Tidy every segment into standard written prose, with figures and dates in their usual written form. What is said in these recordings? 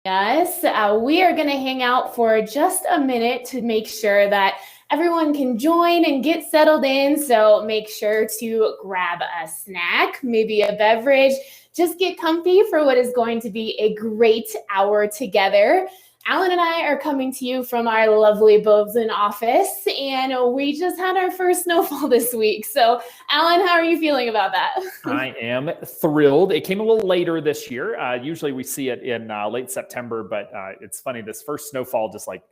us. We are going to hang out for just a minute to make sure that everyone can join and get settled in. So make sure to grab a snack, maybe a beverage. Just get comfy for what is going to be a great hour together. Alan and I are coming to you from our lovely Bozeman office, and we just had our first snowfall this week. So, Alan, how are you feeling about that? I am thrilled. It came a little later this year. Usually we see it in late September, but it's funny, this first snowfall, just like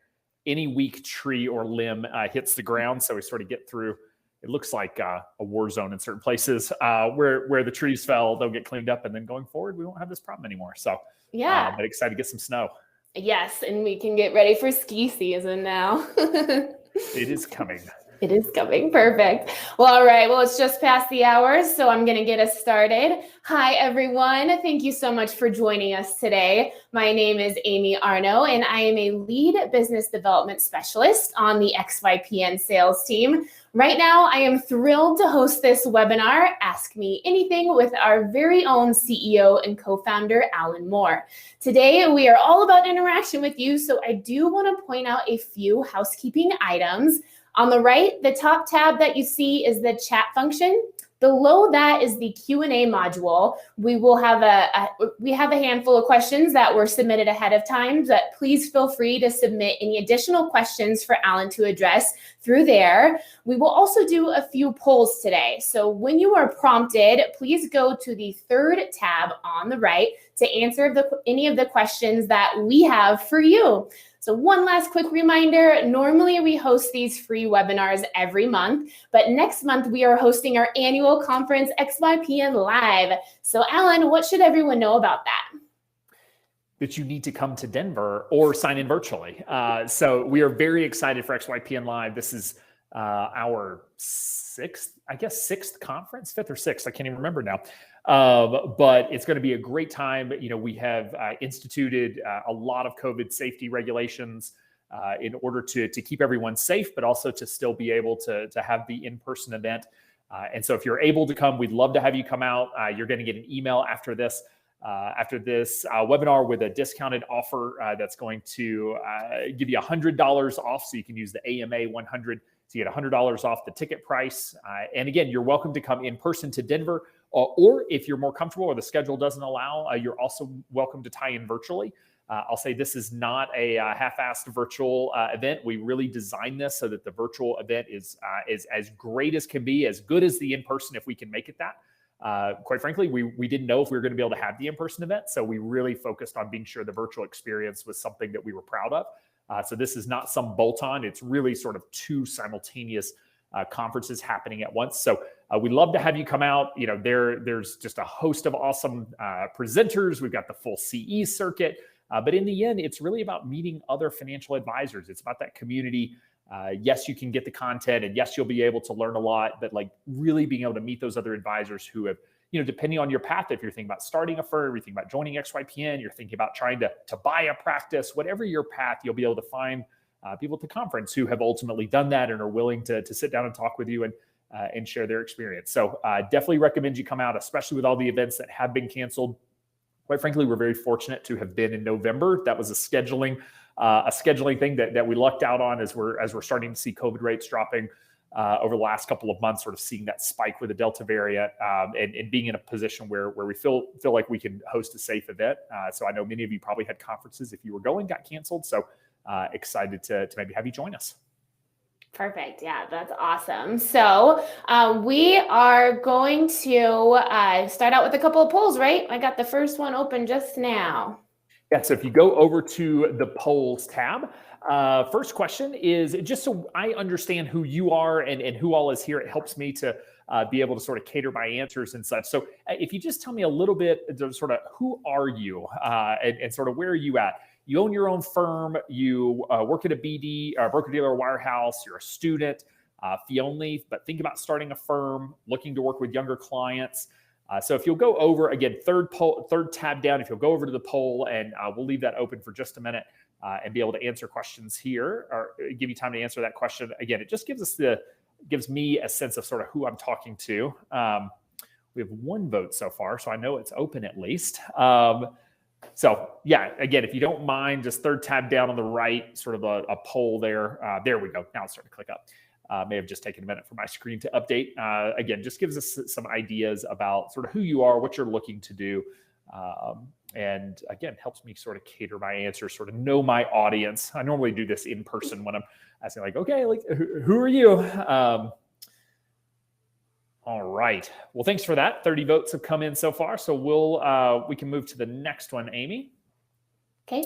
any weak tree or limb hits the ground. So we sort of get through, it looks like a war zone in certain places where the trees fell, they'll get cleaned up, and then going forward, we won't have this problem anymore. So, yeah, but excited to get some snow. Yes, and we can get ready for ski season now. It is coming. It is coming. Perfect. Well, all right. Well, it's just past the hour, so I'm going to get us started. Hi, everyone. Thank you so much for joining us today. My name is Amy Arno, and I am a lead business development specialist on the XYPN sales team. Right now, I am thrilled to host this webinar, Ask Me Anything, with our very own CEO and co-founder, Alan Moore. Today, we are all about interaction with you, so I do want to point out a few housekeeping items. On the right, the top tab that you see is the chat function. Below that is the Q&A module. We have a handful of questions that were submitted ahead of time, but please feel free to submit any additional questions for Alan to address through there. We will also do a few polls today. So when you are prompted, please go to the third tab on the right to answer any of the questions that we have for you. So one last quick reminder, normally we host these free webinars every month, but next month we are hosting our annual conference, XYPN Live. So Alan, what should everyone know about that? That you need to come to Denver or sign in virtually. So we are very excited for XYPN Live. This is our sixth conference, fifth or sixth, I can't even remember now. But it's going to be a great time. You know, we have instituted a lot of COVID safety regulations in order to keep everyone safe, but also to still be able to have the in-person event. And so if you're able to come, we'd love to have you come out. You're going to get an email after this webinar with a discounted offer that's going to give you $100 off. So you can use the AMA 100 to get $100 off the ticket price. And again, you're welcome to come in person to Denver, or if you're more comfortable or the schedule doesn't allow, you're also welcome to tie in virtually. I'll say this is not a half-assed virtual event. We really designed this so that the virtual event is as great as can be, as good as the in-person if we can make it that. Quite frankly, we didn't know if we were going to be able to have the in-person event, so we really focused on being sure the virtual experience was something that we were proud of. So this is not some bolt-on. It's really sort of two simultaneous conferences happening at once. So we'd love to have you come out. You know, there's just a host of awesome presenters. We've got the full CE circuit. But in the end, it's really about meeting other financial advisors. It's about that community. Yes, you can get the content, and yes, you'll be able to learn a lot, but like really being able to meet those other advisors who have, you know, depending on your path, if you're thinking about starting a firm, you're thinking about joining XYPN, you're thinking about trying to buy a practice, whatever your path, you'll be able to find people at the conference who have ultimately done that and are willing to sit down and talk with you and share their experience. So definitely recommend you come out, especially with all the events that have been canceled. Quite frankly, we're very fortunate to have been in November. That was a scheduling thing that we lucked out on as we're starting to see COVID rates dropping over the last couple of months, sort of seeing that spike with the Delta variant and being in a position where we feel like we can host a safe event. So I know many of you probably had conferences, if you were going, got canceled. So excited to maybe have you join us. Perfect. Yeah, that's awesome. So we are going to start out with a couple of polls, right? I got the first one open just now. Yeah, so if you go over to the polls tab, first question is, just so I understand who you are and who all is here, it helps me to be able to sort of cater my answers and such. So if you just tell me a little bit, sort of who are you and sort of where are you at? You own your own firm, you work at a BD, broker-dealer, wirehouse, you're a student, fee only, but think about starting a firm, looking to work with younger clients. So if you'll go over, again, third tab down, if you'll go over to the poll, and we'll leave that open for just a minute and be able to answer questions here, or give you time to answer that question. Again, it just gives me a sense of sort of who I'm talking to. We have one vote so far, so I know it's open at least. So yeah, again, if you don't mind, just third tab down on the right, sort of a poll there. There we go. Now it's starting to click up. May have just taken a minute for my screen to update. Again, just gives us some ideas about sort of who you are, what you're looking to do. And again, helps me sort of cater my answers, sort of know my audience. I normally do this in person when I'm asking like, okay, like who are you? All right. Well, thanks for that. 30 votes have come in so far. So we can move to the next one, Amy. Okay.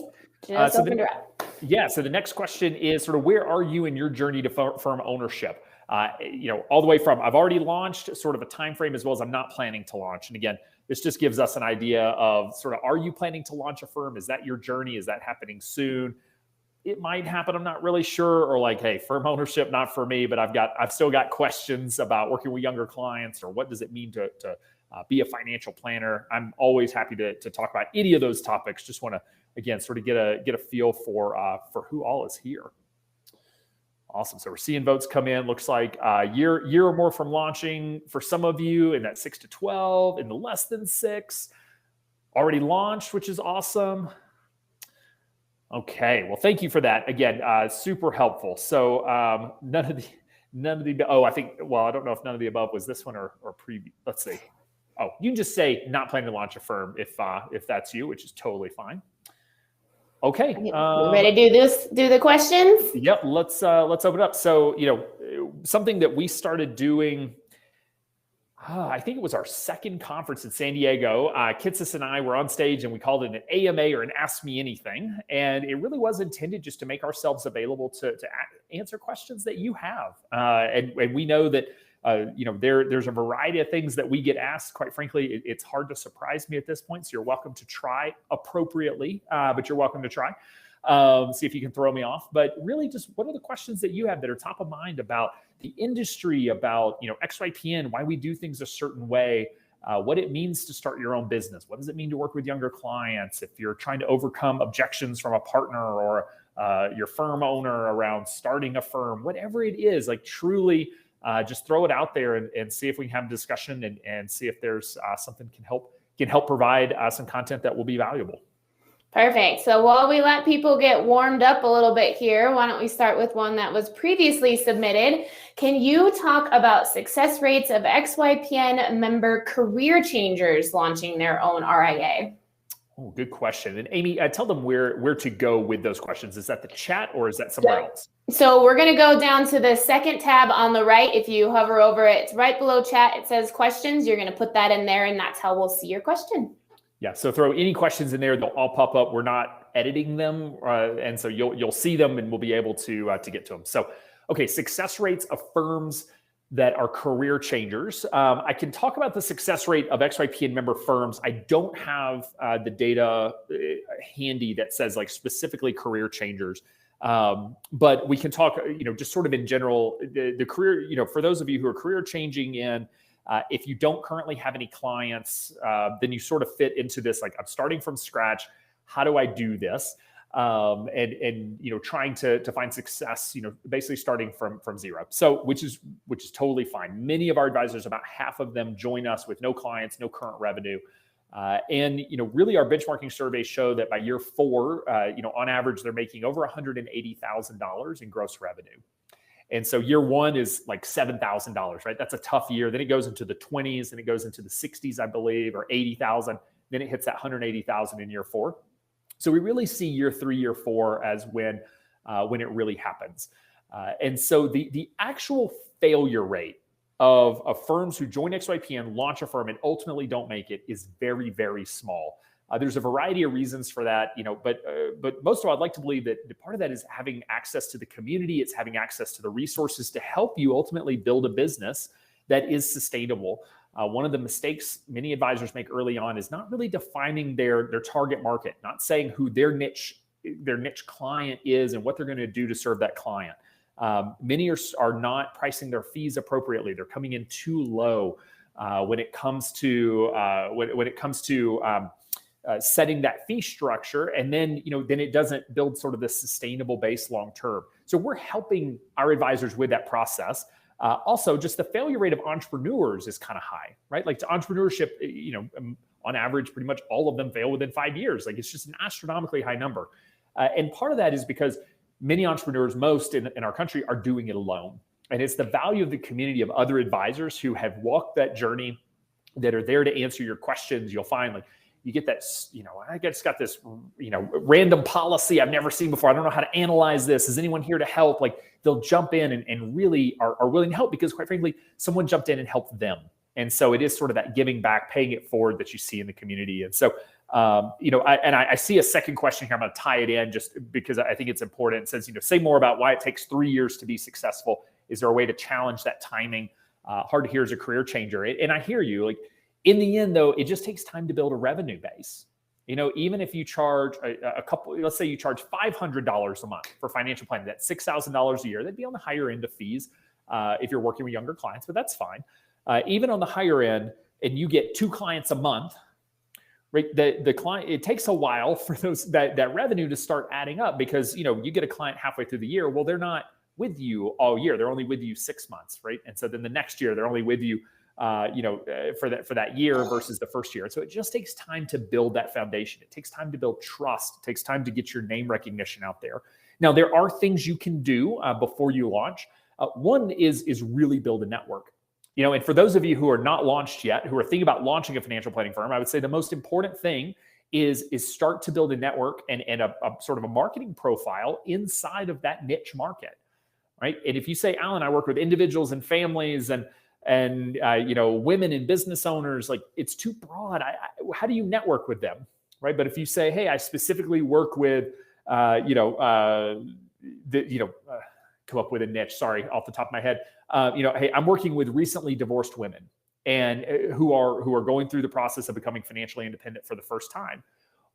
Just opened her up. Yeah. So the next question is sort of where are you in your journey to firm ownership? All the way from I've already launched, sort of a time frame, as well as I'm not planning to launch. And again, this just gives us an idea of sort of, are you planning to launch a firm? Is that your journey? Is that happening soon? It might happen. I'm not really sure. Or like, hey, firm ownership, not for me, but I've still got questions about working with younger clients, or what does it mean to be a financial planner? I'm always happy to talk about any of those topics. Just want to, again, sort of get a feel for who all is here. Awesome. So we're seeing votes come in. Looks like a year or more from launching for some of you, in that 6 to 12, in the less than 6. Already launched, which is awesome. Okay. Well, thank you for that. Again, super helpful. So none of the. Oh, I think. Well, I don't know if none of the above was this one or previous. Let's see. Oh, you can just say not planning to launch a firm if that's you, which is totally fine. Okay. Ready to do the questions? Yep. Let's open it up. So, something that we started doing, I think it was our second conference in San Diego. Kitsis and I were on stage and we called it an AMA, or an Ask Me Anything. And it really was intended just to make ourselves available to answer questions that you have. And we know that, there's a variety of things that we get asked. Quite frankly, it's hard to surprise me at this point. So you're welcome to try appropriately, but you're welcome to try. See if you can throw me off. But really, just what are the questions that you have that are top of mind about the industry, about XYPN, why we do things a certain way, what it means to start your own business, what does it mean to work with younger clients, if you're trying to overcome objections from a partner or your firm owner around starting a firm, whatever it is, like truly just throw it out there and see if we can have a discussion and see if there's something can help provide some content that will be valuable. Perfect. So while we let people get warmed up a little bit here, why don't we start with one that was previously submitted? Can you talk about success rates of XYPN member career changers launching their own RIA? Oh, good question. And Amy, tell them where to go with those questions. Is that the chat or is that somewhere else? So we're going to go down to the second tab on the right. If you hover over it, it's right below chat. It says questions. You're going to put that in there, and that's how we'll see your question. Yeah, so throw any questions in there. They'll all pop up. We're not editing them, and so you'll see them, and we'll be able to get to them. So, okay, success rates of firms that are career changers. I can talk about the success rate of XYPN member firms. I don't have the data handy that says like specifically career changers, but we can talk, just sort of in general, the career. For those of you who are career changing in. If you don't currently have any clients, then you sort of fit into this, like I'm starting from scratch. How do I do this? And trying to find success, basically starting from zero. So which is totally fine. Many of our advisors, about half of them join us with no clients, no current revenue. And really our benchmarking surveys show that by year 4, on average, they're making over $180,000 in gross revenue. And so year 1 is like $7,000, right? That's a tough year. Then it goes into the 20s, and it goes into the 60s, I believe, or 80,000. Then it hits that 180,000 in year 4. So we really see year 3, year 4 as when it really happens. And so the actual failure rate of firms who join XYPN, launch a firm, and ultimately don't make it is very, very small. There's a variety of reasons for that, but most of all, I'd like to believe that the part of that is having access to the community. It's having access to the resources to help you ultimately build a business that is sustainable. One of the mistakes many advisors make early on is not really defining their target market, not saying who their niche client is and what they're going to do to serve that client. Many are not pricing their fees appropriately. They're coming in too low when it comes to setting that fee structure, and then it doesn't build sort of this sustainable base long term. So we're helping our advisors with that process. Also, just the failure rate of entrepreneurs is kind of high, right? Like to entrepreneurship, on average, pretty much all of them fail within 5 years. Like, it's just an astronomically high number. And part of that is because many entrepreneurs, most in our country, are doing it alone. And it's the value of the community of other advisors who have walked that journey, that are there to answer your questions. You'll find, like, you get that, I just got this, random policy I've never seen before. I don't know how to analyze this. Is anyone here to help? Like, they'll jump in and really are willing to help because, quite frankly, someone jumped in and helped them. And so it is sort of that giving back, paying it forward that you see in the community. And so, I see a second question here. I'm going to tie it in just because I think it's important. It says, say more about why it takes 3 years to be successful. Is there a way to challenge that timing? Hard to hear as a career changer. And I hear you. Like, in the end, though, it just takes time to build a revenue base. Even if you charge a couple, let's say you charge $500 a month for financial planning, that's $6,000 a year. That'd be on the higher end of fees if you're working with younger clients, but that's fine. Even on the higher end, and you get 2 clients a month, right? The client, it takes a while for that revenue to start adding up because you get a client halfway through the year. Well, they're not with you all year. They're only with you 6 months, right? And so then the next year they're only with you for that year versus the first year. And so it just takes time to build that foundation. It takes time to build trust. It takes time to get your name recognition out there. Now, there are things you can do before you launch. One is really build a network. And for those of you who are not launched yet, who are thinking about launching a financial planning firm, I would say the most important thing is start to build a network and a sort of a marketing profile inside of that niche market, right? And if you say, Alan, I work with individuals and families and women and business owners, like, it's too broad. How do you network with them, right? But if you say, hey, I specifically work with, come up with a niche. Sorry, off the top of my head, hey, I'm working with recently divorced women and who are going through the process of becoming financially independent for the first time.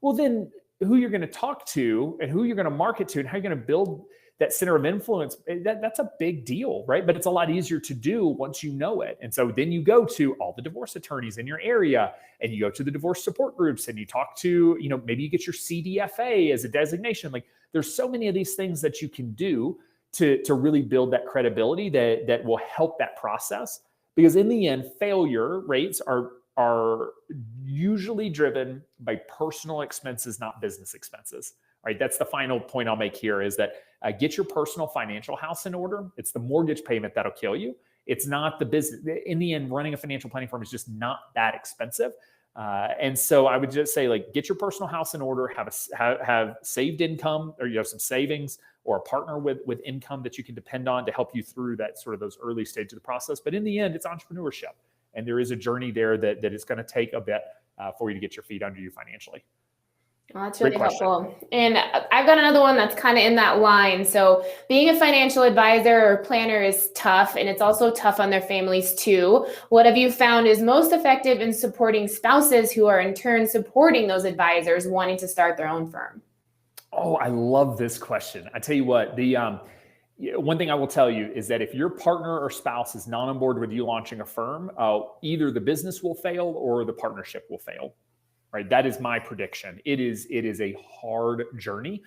Well, then who you're going to talk to and who you're going to market to and how you're going to build that center of influence, that's a big deal, right? But it's a lot easier to do once you know it. And so then you go to all the divorce attorneys in your area and you go to the divorce support groups and you talk to, maybe you get your CDFA as a designation. Like, there's so many of these things that you can do to really build that credibility that will help that process. Because in the end, failure rates are usually driven by personal expenses, not business expenses. Right? That's the final point I'll make here is that get your personal financial house in order. It's the mortgage payment that'll kill you. It's not the business. In the end, running a financial planning firm is just not that expensive. And so I would just say, like, get your personal house in order, have saved income or some savings or a partner with income that you can depend on to help you through that sort of those early stages of the process. But in the end, it's entrepreneurship. And there is a journey there that is going to take a bit for you to get your feet under you financially. Well, that's really helpful. And I've got another one that's kind of in that line. So being a financial advisor or planner is tough, and it's also tough on their families too. What have you found is most effective in supporting spouses who are in turn supporting those advisors wanting to start their own firm? Oh, I love this question. I tell you what, the one thing I will tell you is that if your partner or spouse is not on board with you launching a firm, either the business will fail or the partnership will fail. Right? That is my prediction. It is a hard journey,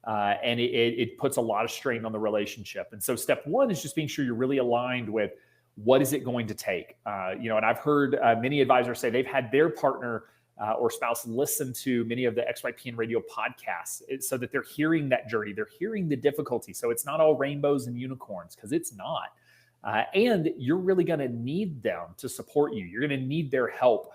and it puts a lot of strain on the relationship. And so step one is just being sure you're really aligned with what is it going to take. And I've heard many advisors say they've had their partner or spouse listen to many of the XYPN radio podcasts so that they're hearing that journey. They're hearing the difficulty. So it's not all rainbows and unicorns, because it's not. And you're really going to need them to support you. You're going to need their help.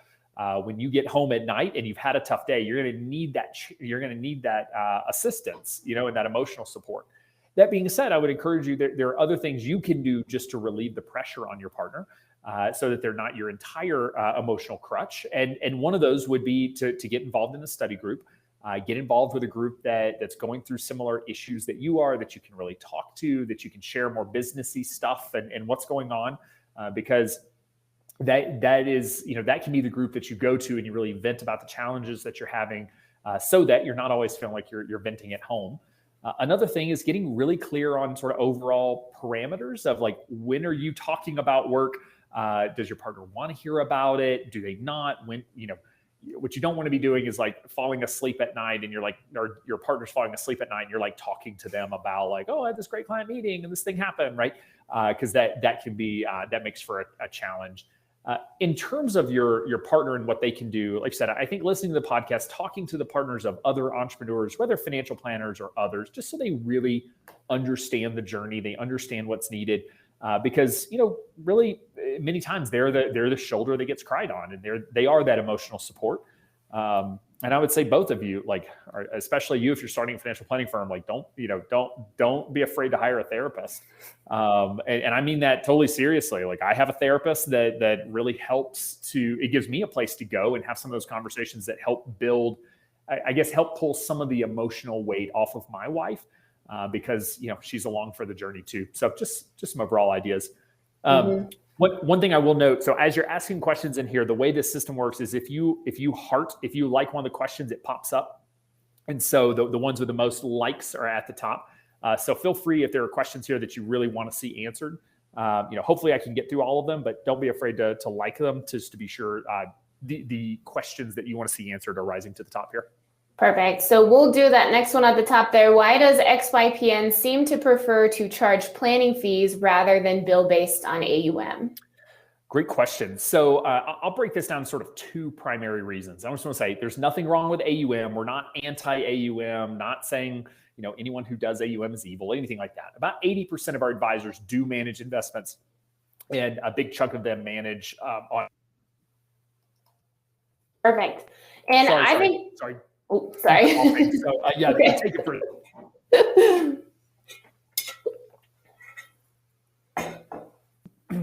When you get home at night and you've had a tough day, you're going to need that. You're going to need that assistance, and that emotional support. That being said, I would encourage you. There are other things you can do just to relieve the pressure on your partner, so that they're not your entire emotional crutch. And one of those would be to get involved in a study group. Get involved with a group that's going through similar issues that you are, that you can really talk to, that you can share more businessy stuff and what's going on, because that is, that can be the group that you go to and you really vent about the challenges that you're having, so that you're not always feeling like you're venting at home. Another thing is getting really clear on sort of overall parameters of, like, when are you talking about work? Does your partner want to hear about it? Do they not? When, what you don't want to be doing is like falling asleep at night and you're like, or your partner's falling asleep at night and you're like talking to them about, like, oh, I had this great client meeting and this thing happened, right? Because that can be, that makes for a challenge. In terms of your partner and what they can do, like I said, I think listening to the podcast, talking to the partners of other entrepreneurs, whether financial planners or others, just so they really understand the journey, they understand what's needed. Because really many times they're the shoulder that gets cried on, and they are that emotional support. And I would say both of you, especially you, if you're starting a financial planning firm, don't be afraid to hire a therapist. And I mean that totally seriously. Like, I have a therapist that really it gives me a place to go and have some of those conversations that help build, help pull some of the emotional weight off of my wife, because she's along for the journey too. So just some overall ideas. One thing I will note, so as you're asking questions in here, the way this system works is if you like one of the questions, it pops up. And so the ones with the most likes are at the top. So feel free, if there are questions here that you really want to see answered, hopefully I can get through all of them, but don't be afraid to like them, just to be sure the questions that you want to see answered are rising to the top here. Perfect. So we'll do that next one at the top there. Why does XYPN seem to prefer to charge planning fees rather than bill based on AUM? Great question. So I'll break this down sort of two primary reasons. I just want to say there's nothing wrong with AUM. We're not anti-AUM, not saying anyone who does AUM is evil, anything like that. About 80% of our advisors do manage investments, and a big chunk of them manage on. Perfect. And Sorry. Oh, sorry. So, okay. Take it for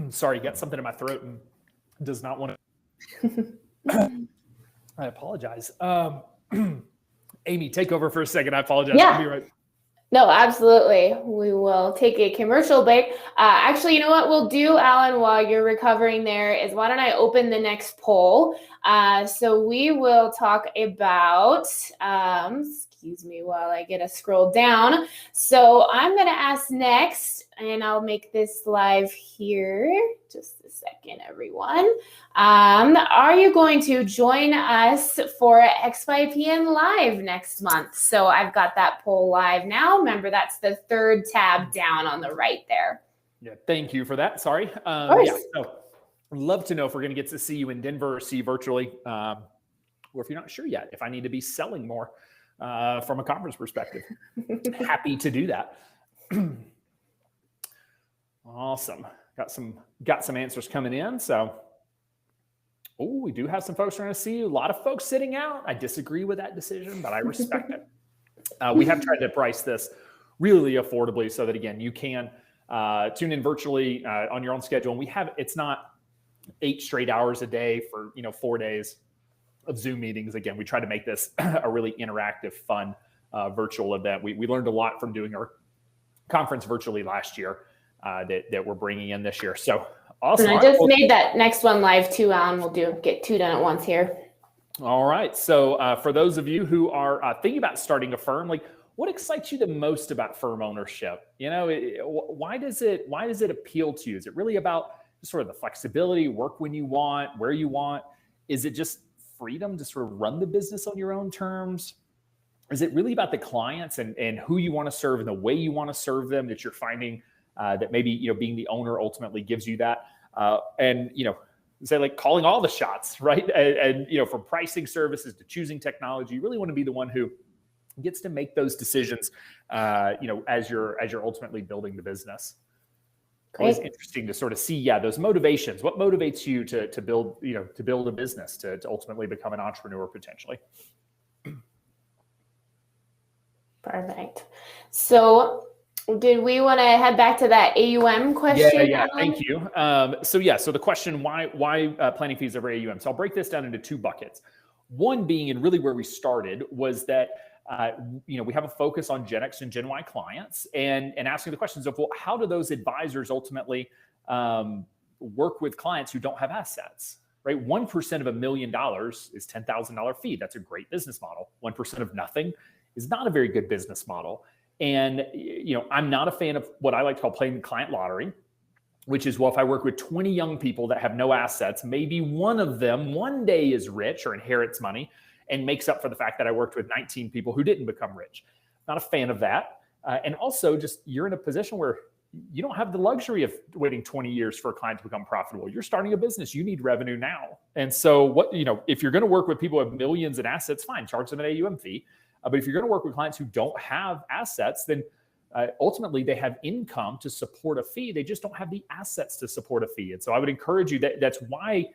Sorry, got something in my throat and does not want to. I apologize. Amy, take over for a second. I apologize. Yeah. I'll be right. No, absolutely. We will take a commercial break. Actually, you know what we'll do, Alan, while you're recovering there, is why don't I open the next poll? So we will talk about, excuse me while I get a scroll down. So I'm going to ask next, and I'll make this live here. Just a second, everyone. Are you going to join us for XYPN Live next month? So I've got that poll live now. Remember, that's the third tab down on the right there. Yeah, thank you for that. Sorry. So I'd love to know if we're going to get to see you in Denver or see you virtually, or if you're not sure yet, if I need to be selling more from a conference perspective. Happy to do that. Awesome. Got some answers coming in. So, we do have some folks trying to see you. A lot of folks sitting out. I disagree with that decision, but I respect it. We have tried to price this really affordably so that, again, you can tune in virtually on your own schedule. And it's not 8 straight hours a day for 4 days of Zoom meetings. Again, we try to make this a really interactive, fun virtual event. We learned a lot from doing our conference virtually last year that we're bringing in this year. So awesome. And I just made that next one live too, Alan. We'll get 2 done at once here. All right. So for those of you who are thinking about starting a firm, what excites you the most about firm ownership? Why does it appeal to you? Is it really about sort of the flexibility, work when you want, where you want? Is it just freedom to sort of run the business on your own terms? Is it really about the clients and who you want to serve and the way you want to serve them that you're finding that maybe, being the owner ultimately gives you that? Say calling all the shots, right? And from pricing services to choosing technology, you really want to be the one who gets to make those decisions, as you're ultimately building the business. It's interesting to sort of see, those motivations. What motivates you to build a business, to ultimately become an entrepreneur potentially? Perfect. So did we want to head back to that AUM question? Yeah. Thank you. So the question, why planning fees over AUM? So I'll break this down into 2 buckets. One being, and really where we started, was that we have a focus on Gen X and Gen Y clients, and asking the questions of, how do those advisors ultimately work with clients who don't have assets? Right? 1% of $1 million is $10,000 fee. That's a great business model. 1% of nothing is not a very good business model. And, I'm not a fan of what I like to call playing the client lottery, which is, if I work with 20 young people that have no assets, maybe one of them one day is rich or inherits money and makes up for the fact that I worked with 19 people who didn't become rich. Not a fan of that. And also, just you're in a position where you don't have the luxury of waiting 20 years for a client to become profitable. You're starting a business. You need revenue now. And so if you're going to work with people with millions in assets, fine, charge them an AUM fee. But if you're going to work with clients who don't have assets, then ultimately they have income to support a fee. They just don't have the assets to support a fee. And so I would encourage you that's why,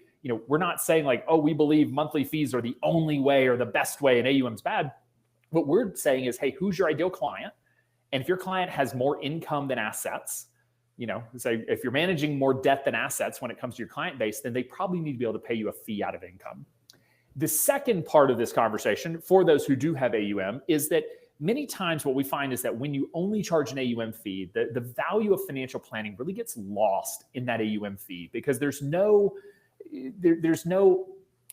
we're not saying like, oh, we believe monthly fees are the only way or the best way and AUM's bad. What we're saying is, hey, who's your ideal client? And if your client has more income than assets, say if you're managing more debt than assets when it comes to your client base, then they probably need to be able to pay you a fee out of income. The second part of this conversation for those who do have AUM is that many times what we find is that when you only charge an AUM fee, the value of financial planning really gets lost in that AUM fee because there's no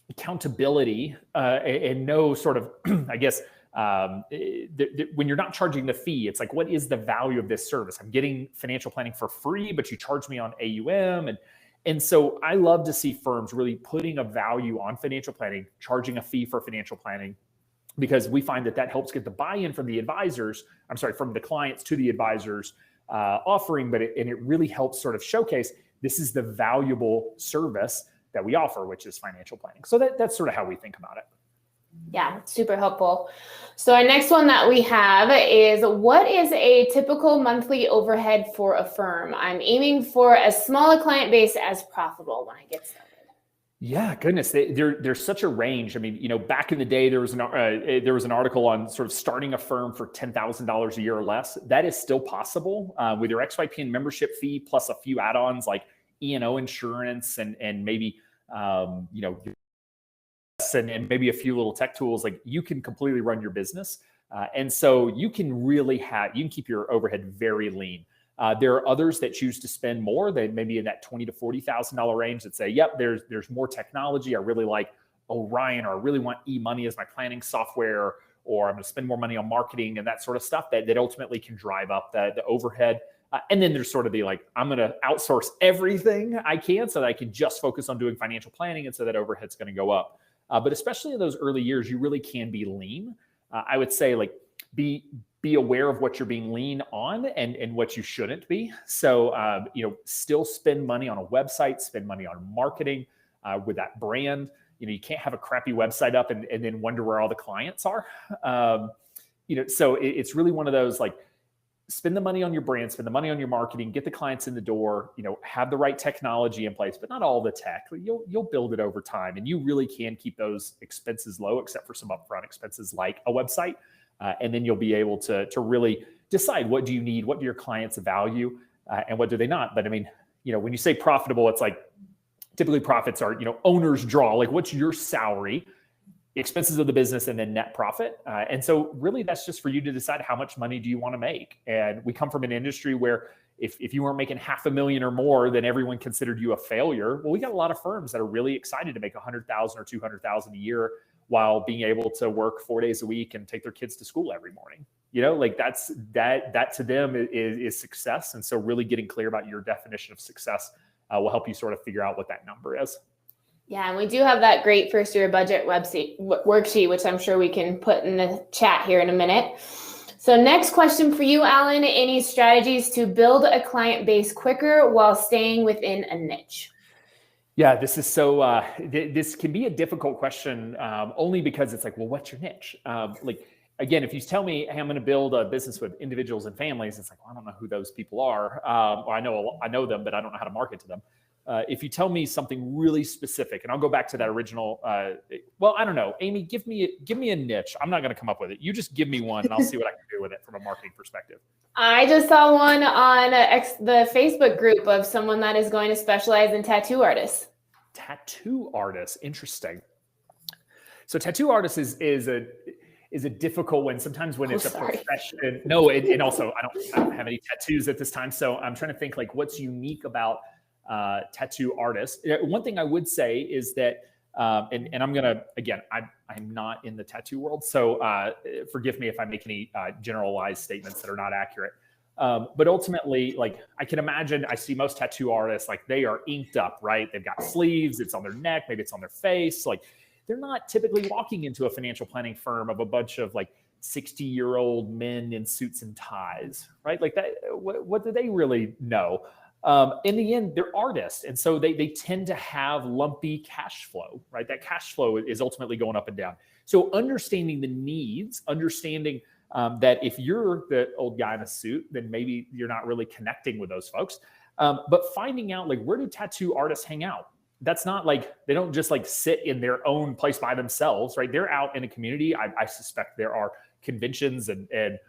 accountability and no sort of, I guess, when you're not charging the fee, it's like, what is the value of this service? I'm getting financial planning for free, but you charge me on AUM. And so I love to see firms really putting a value on financial planning, charging a fee for financial planning, because we find that helps get the buy-in from the advisors, from the clients to the advisors offering, and it really helps sort of showcase this is the valuable service that we offer, which is financial planning. So that's sort of how we think about it. Yeah, super helpful. So our next one that we have is, what is a typical monthly overhead for a firm? I'm aiming for as small a client base as profitable when I get started. Yeah, goodness, there's such a range. I mean, back in the day, there was an article on sort of starting a firm for $10,000 a year or less. That is still possible with your XYPN membership fee plus a few add-ons like E&O insurance and maybe and maybe a few little tech tools. Like, you can completely run your business, and so you can keep your overhead very lean. There are others that choose to spend more. They may be in that $20,000 to $40,000 range that say, yep, there's more technology. I really like Orion, or I really want eMoney as my planning software, or I'm going to spend more money on marketing and that sort of stuff that ultimately can drive up the overhead. And then there's sort of the I'm going to outsource everything I can so that I can just focus on doing financial planning, and so that overhead's going to go up. But especially in those early years, you really can be lean. I would say be aware of what you're being lean on and what you shouldn't be. So, still spend money on a website, spend money on marketing with that brand. You can't have a crappy website up and then wonder where all the clients are. So it's really one of those, spend the money on your brand, spend the money on your marketing, get the clients in the door, have the right technology in place, but not all the tech. You'll build it over time, and you really can keep those expenses low, except for some upfront expenses like a website. And then you'll be able to really decide, what do you need, what do your clients value, and what do they not. But I mean, when you say profitable, it's like typically profits are, owner's draw, like what's your salary, expenses of the business, and then net profit. And so really that's just for you to decide how much money do you want to make. And we come from an industry where if you weren't making $500,000 or more, then everyone considered you a failure. Well, we got a lot of firms that are really excited to make $100,000 or $200,000 a year while being able to work 4 days a week and take their kids to school every morning. That to them is success. And so really getting clear about your definition of success will help you sort of figure out what that number is. Yeah, and we do have that great first year budget worksheet, which I'm sure we can put in the chat here in a minute. So next question for you, Alan, any strategies to build a client base quicker while staying within a niche? Yeah, this is so, this can be a difficult question only because it's like, well, what's your niche? Again, if you tell me, hey, I'm going to build a business with individuals and families, it's like, well, I don't know who those people are. Or I know them, but I don't know how to market to them. If you tell me something really specific, and I'll go back to that original, well, I don't know, Amy, give me a niche. I'm not going to come up with it. You just give me one and I'll see what I can do with it from a marketing perspective. I just saw one on the Facebook group of someone that is going to specialize in tattoo artists. Tattoo artists, interesting. So tattoo artists is a difficult one. Sometimes when it's a profession. No, and also I don't have any tattoos at this time, so I'm trying to think what's unique about tattoo artists. One thing I would say is that, and I'm gonna, again, I'm not in the tattoo world, so forgive me if I make any generalized statements that are not accurate. But ultimately, I can imagine, I see most tattoo artists, they are inked up, right? They've got sleeves, it's on their neck, maybe it's on their face. They're not typically walking into a financial planning firm of a bunch of 60-year-old men in suits and ties, right? Like that, what do they really know? In the end, they're artists. And so they tend to have lumpy cash flow, right? That cash flow is ultimately going up and down. So understanding the needs, understanding that if you're the old guy in a suit, then maybe you're not really connecting with those folks. But finding out like, where do tattoo artists hang out? That's not like, they don't just like sit in their own place by themselves, right? They're out in a community. I suspect there are conventions and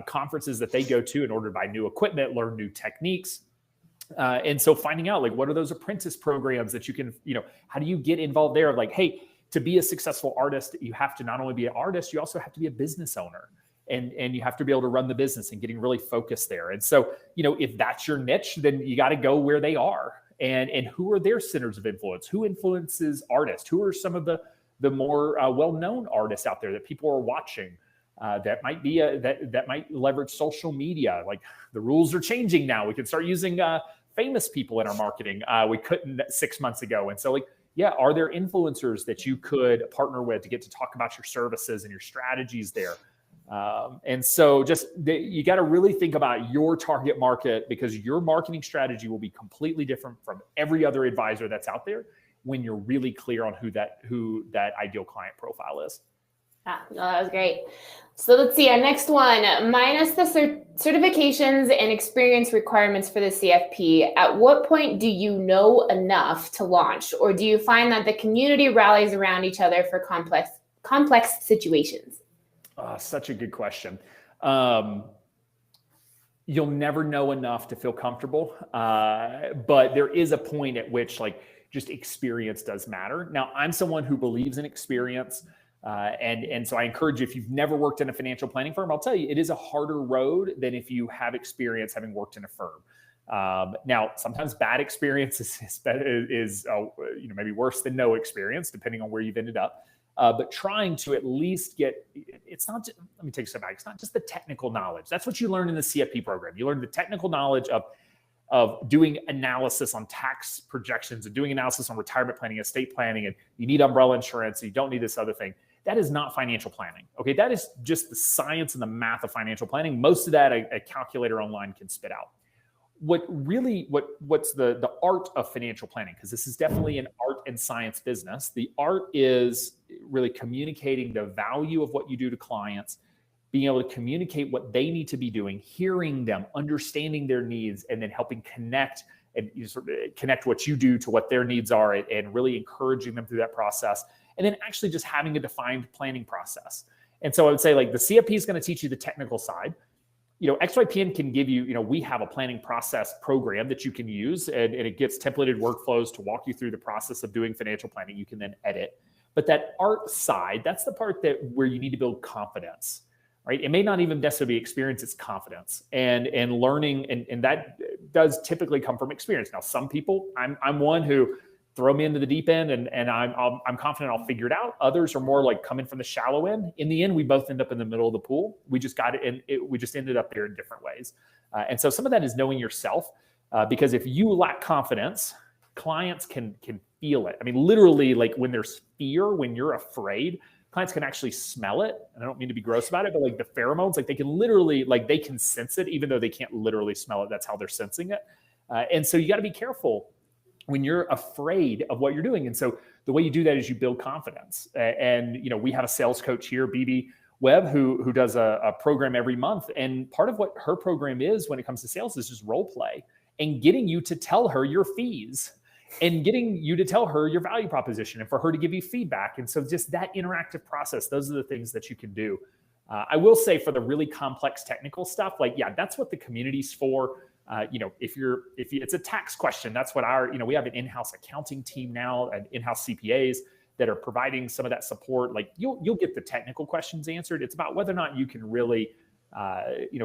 conferences that they go to in order to buy new equipment, learn new techniques. And so finding out like, what are those apprentice programs that you can, how do you get involved there? Like, hey, to be a successful artist, you have to not only be an artist, you also have to be a business owner. And you have to be able to run the business and getting really focused there. And so, if that's your niche, then you got to go where they are. And who are their centers of influence? Who influences artists? Who are some of the more well-known artists out there that people are watching? That might be that might leverage social media. Like the rules are changing now. We can start using famous people in our marketing. We couldn't 6 months ago. And so like, yeah, are there influencers that you could partner with to get to talk about your services and your strategies there? And so you got to really think about your target market, because your marketing strategy will be completely different from every other advisor that's out there when you're really clear on who that ideal client profile is. No, that was great. So let's see our next one. Minus the certifications and experience requirements for the CFP, at what point do you know enough to launch? Or do you find that the community rallies around each other for complex situations? Such a good question. You'll never know enough to feel comfortable, but there is a point at which like just experience does matter. Now, I'm someone who believes in experience. And so I encourage you, if you've never worked in a financial planning firm, I'll tell you, it is a harder road than if you have experience having worked in a firm. Now, sometimes bad experience is maybe worse than no experience, depending on where you've ended up. But trying to at least it's not just, let me take a step back. It's not just the technical knowledge. That's what you learn in the CFP program. You learn the technical knowledge of doing analysis on tax projections and doing analysis on retirement planning, estate planning, and you need umbrella insurance. And you don't need this other thing. That is not financial planning. Okay. That is just the science and the math of financial planning. Most of that a calculator online can spit out. What's the art of financial planning? Because this is definitely an art and science business. The art is really communicating the value of what you do to clients, being able to communicate what they need to be doing, hearing them, understanding their needs, and then helping connect what you do to what their needs are, and really encouraging them through that process. And then actually just having a defined planning process. And so I would say like the CFP is going to teach you the technical side. XYPN can give you, we have a planning process program that you can use, and it gives templated workflows to walk you through the process of doing financial planning. You can then edit. But that art side, that's the part where you need to build confidence, right? It may not even necessarily be experience, it's confidence and learning. And that does typically come from experience. Now, some people, I'm one who throw me into the deep end and I'm confident I'll figure it out. Others are more like coming from the shallow end. In the end, we both end up in the middle of the pool. We just got it, and we just ended up there in different ways. And so some of that is knowing yourself, because if you lack confidence, clients can feel it. I mean, literally, like when there's fear, when you're afraid, clients can actually smell it. And I don't mean to be gross about it, but like the pheromones, like they can literally, like they can sense it, even though they can't literally smell it. That's how they're sensing it. And so you got to be careful when you're afraid of what you're doing. And so the way you do that is you build confidence. And, we have a sales coach here, BB Webb, who does a program every month. And part of what her program is when it comes to sales is just role play and getting you to tell her your fees and getting you to tell her your value proposition and for her to give you feedback. And so just that interactive process, those are the things that you can do. I will say for the really complex technical stuff, like, yeah, that's what the community's for. If it's a tax question, that's what we have an in-house accounting team now and in-house CPAs that are providing some of that support. Like you'll get the technical questions answered. It's about whether or not you can really,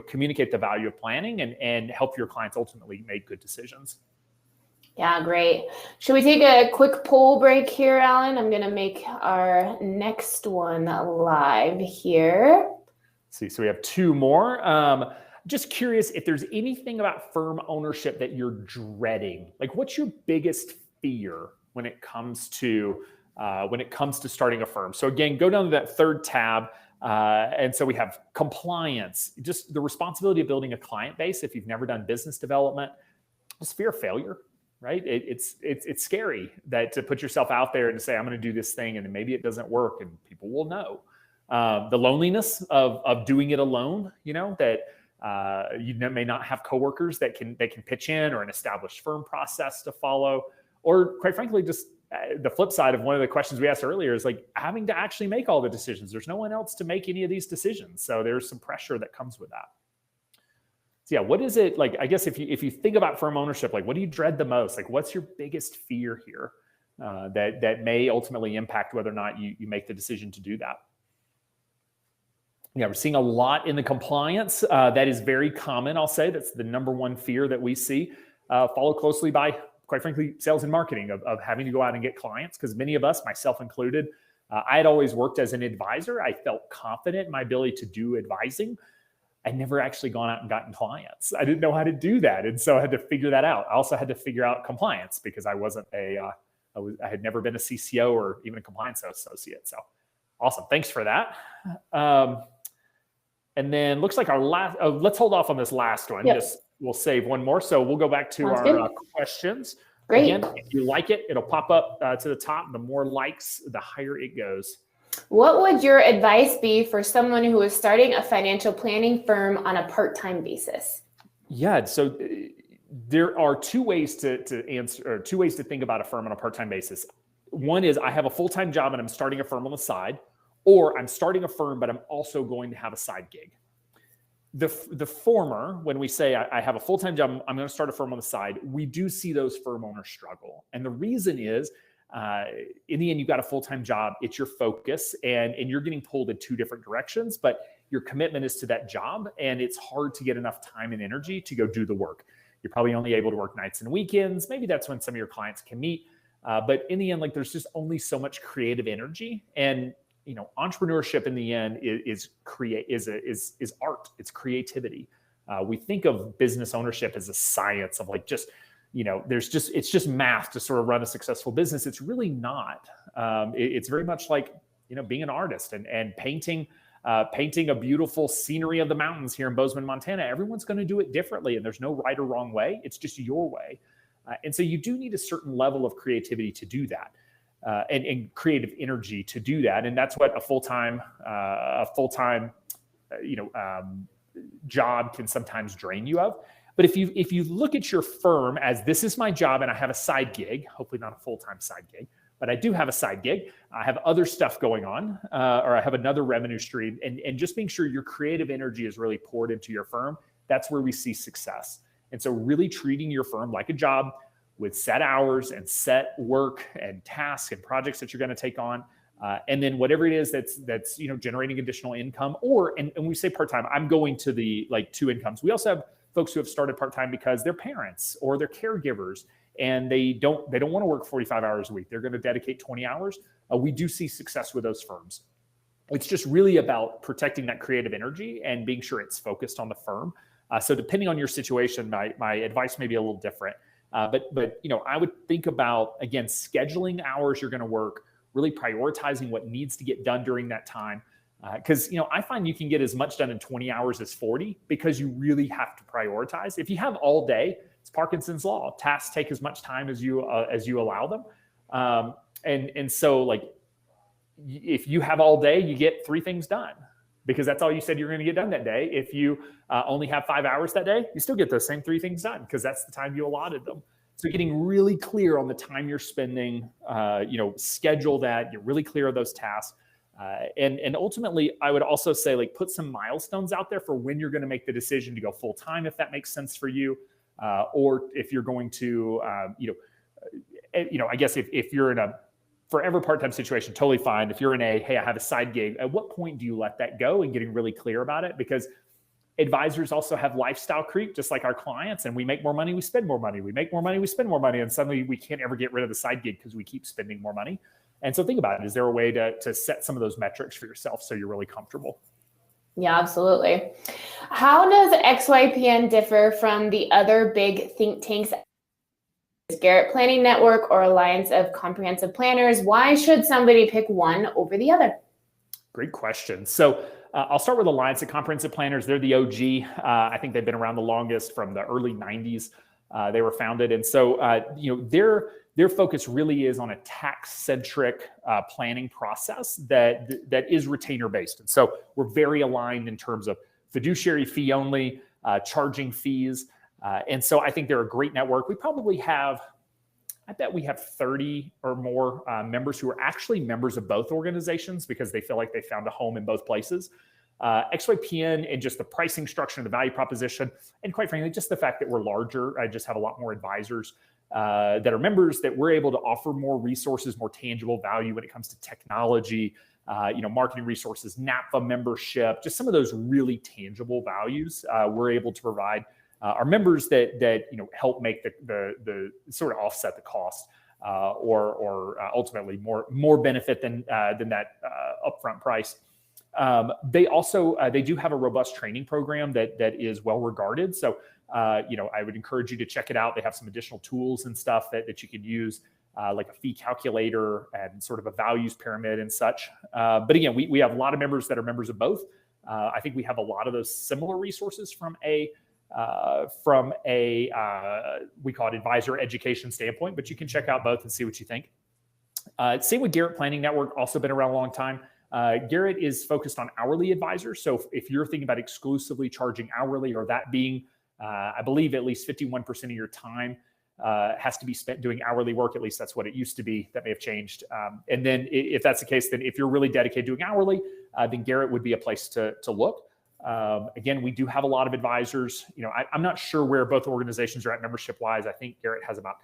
communicate the value of planning and help your clients ultimately make good decisions. Yeah, great. Should we take a quick poll break here, Alan? I'm going to make our next one live here. So we have two more. Just curious if there's anything about firm ownership that you're dreading. Like, what's your biggest fear when it comes to starting a firm? So again, go down to that third tab. And so we have compliance, just the responsibility of building a client base. If you've never done business development, just fear of failure, right? It's scary that to put yourself out there and to say, I'm going to do this thing, and then maybe it doesn't work and people will know. The loneliness of doing it alone, that you may not have coworkers that can pitch in, or an established firm process to follow, or quite frankly, just the flip side of one of the questions we asked earlier is like having to actually make all the decisions. There's no one else to make any of these decisions. So there's some pressure that comes with that. So yeah, what is it like? I guess if you think about firm ownership, like what do you dread the most? Like what's your biggest fear here that may ultimately impact whether or not you make the decision to do that? Yeah, we're seeing a lot in the compliance. That is very common, I'll say. That's the number one fear that we see, followed closely by, quite frankly, sales and marketing of having to go out and get clients. Because many of us, myself included, I had always worked as an advisor. I felt confident in my ability to do advising. I'd never actually gone out and gotten clients. I didn't know how to do that. And so I had to figure that out. I also had to figure out compliance because I wasn't I had never been a CCO or even a compliance associate. So awesome. Thanks for that. And then looks like our last, let's hold off on this last one. Yep. We'll save one more. So we'll go back to our questions. Great. Again, if you like it, it'll pop up to the top. The more likes, the higher it goes. What would your advice be for someone who is starting a financial planning firm on a part-time basis? Yeah. So there are two ways to answer, or two ways to think about a firm on a part-time basis. One is I have a full-time job and I'm starting a firm on the side. Or I'm starting a firm, but I'm also going to have a side gig. The former, when we say I have a full-time job, I'm going to start a firm on the side, we do see those firm owners struggle. And the reason is, in the end, you've got a full-time job, it's your focus, and you're getting pulled in two different directions, but your commitment is to that job, and it's hard to get enough time and energy to go do the work. You're probably only able to work nights and weekends. Maybe that's when some of your clients can meet. But in the end, like there's just only so much creative energy, and entrepreneurship in the end is art. It's creativity. We think of business ownership as a science of like just, it's just math to sort of run a successful business. It's really not. It's very much like, being an artist and painting a beautiful scenery of the mountains here in Bozeman, Montana. Everyone's going to do it differently, and there's no right or wrong way. It's just your way. And so you do need a certain level of creativity to do that. And creative energy to do that. And that's what a full-time job can sometimes drain you of. But if you look at your firm as this is my job and I have a side gig, hopefully not a full-time side gig, but I do have a side gig. I have other stuff going on, or I have another revenue stream, and just make sure your creative energy is really poured into your firm. That's where we see success. And so really treating your firm like a job, with set hours and set work and tasks and projects that you're going to take on. And then whatever it is that's generating additional income, and we say part-time, I'm going to the two incomes. We also have folks who have started part-time because they're parents or they're caregivers and they don't want to work 45 hours a week. They're going to dedicate 20 hours. We do see success with those firms. It's just really about protecting that creative energy and being sure it's focused on the firm. So depending on your situation, my advice may be a little different. But I would think about, again, scheduling hours you're going to work, really prioritizing what needs to get done during that time. Because, I find you can get as much done in 20 hours as 40 because you really have to prioritize. If you have all day, it's Parkinson's law. Tasks take as much time as you allow them. And so if you have all day, you get 3 things done. Because that's all you said you're going to get done that day. If you only have 5 hours that day, you still get those same 3 things done because that's the time you allotted them. So getting really clear on the time you're spending, schedule that, you're really clear of those tasks. And ultimately, I would also say put some milestones out there for when you're going to make the decision to go full time, if that makes sense for you, or if you're going to, I guess if you're in a forever part-time situation, totally fine. If you're in hey, I have a side gig, at what point do you let that go and getting really clear about it? Because advisors also have lifestyle creep, just like our clients, and we make more money, we spend more money. We make more money, we spend more money, and suddenly we can't ever get rid of the side gig because we keep spending more money. And so think about it. Is there a way to set some of those metrics for yourself so you're really comfortable? Yeah, absolutely. How does XYPN differ from the other big think tanks? Garrett Planning Network or Alliance of Comprehensive Planners? Why should somebody pick one over the other? Great question. So I'll start with Alliance of Comprehensive Planners. They're the OG. I think they've been around the longest, from the early 90s. They were founded. And so, their focus really is on a tax-centric planning process that is retainer-based. And so we're very aligned in terms of fiduciary fee only, charging fees. And so I think they're a great network. We probably have, I bet we have 30 or more members who are actually members of both organizations because they feel like they found a home in both places. XYPN, and just the pricing structure and the value proposition, and quite frankly, just the fact that we're larger, I just have a lot more advisors that are members, that we're able to offer more resources, more tangible value when it comes to technology, marketing resources, NAPA membership, just some of those really tangible values we're able to provide our members that help make the sort of offset the cost or ultimately more benefit than that upfront price. They do have a robust training program that is well regarded. So, I would encourage you to check it out. They have some additional tools and stuff that you can use, like a fee calculator and sort of a values pyramid and such. But again, we have a lot of members that are members of both. I think we have a lot of those similar resources from a we call it advisor education standpoint, but you can check out both and see what you think. Same with Garrett Planning Network, also been around a long time. Garrett is focused on hourly advisors. So if you're thinking about exclusively charging hourly, or that being, I believe at least 51% of your time has to be spent doing hourly work. At least that's what it used to be. That may have changed. And then if that's the case, then if you're really dedicated to doing hourly, then Garrett would be a place to look. Again, we do have a lot of advisors. I'm not sure where both organizations are at membership wise. I think Garrett has about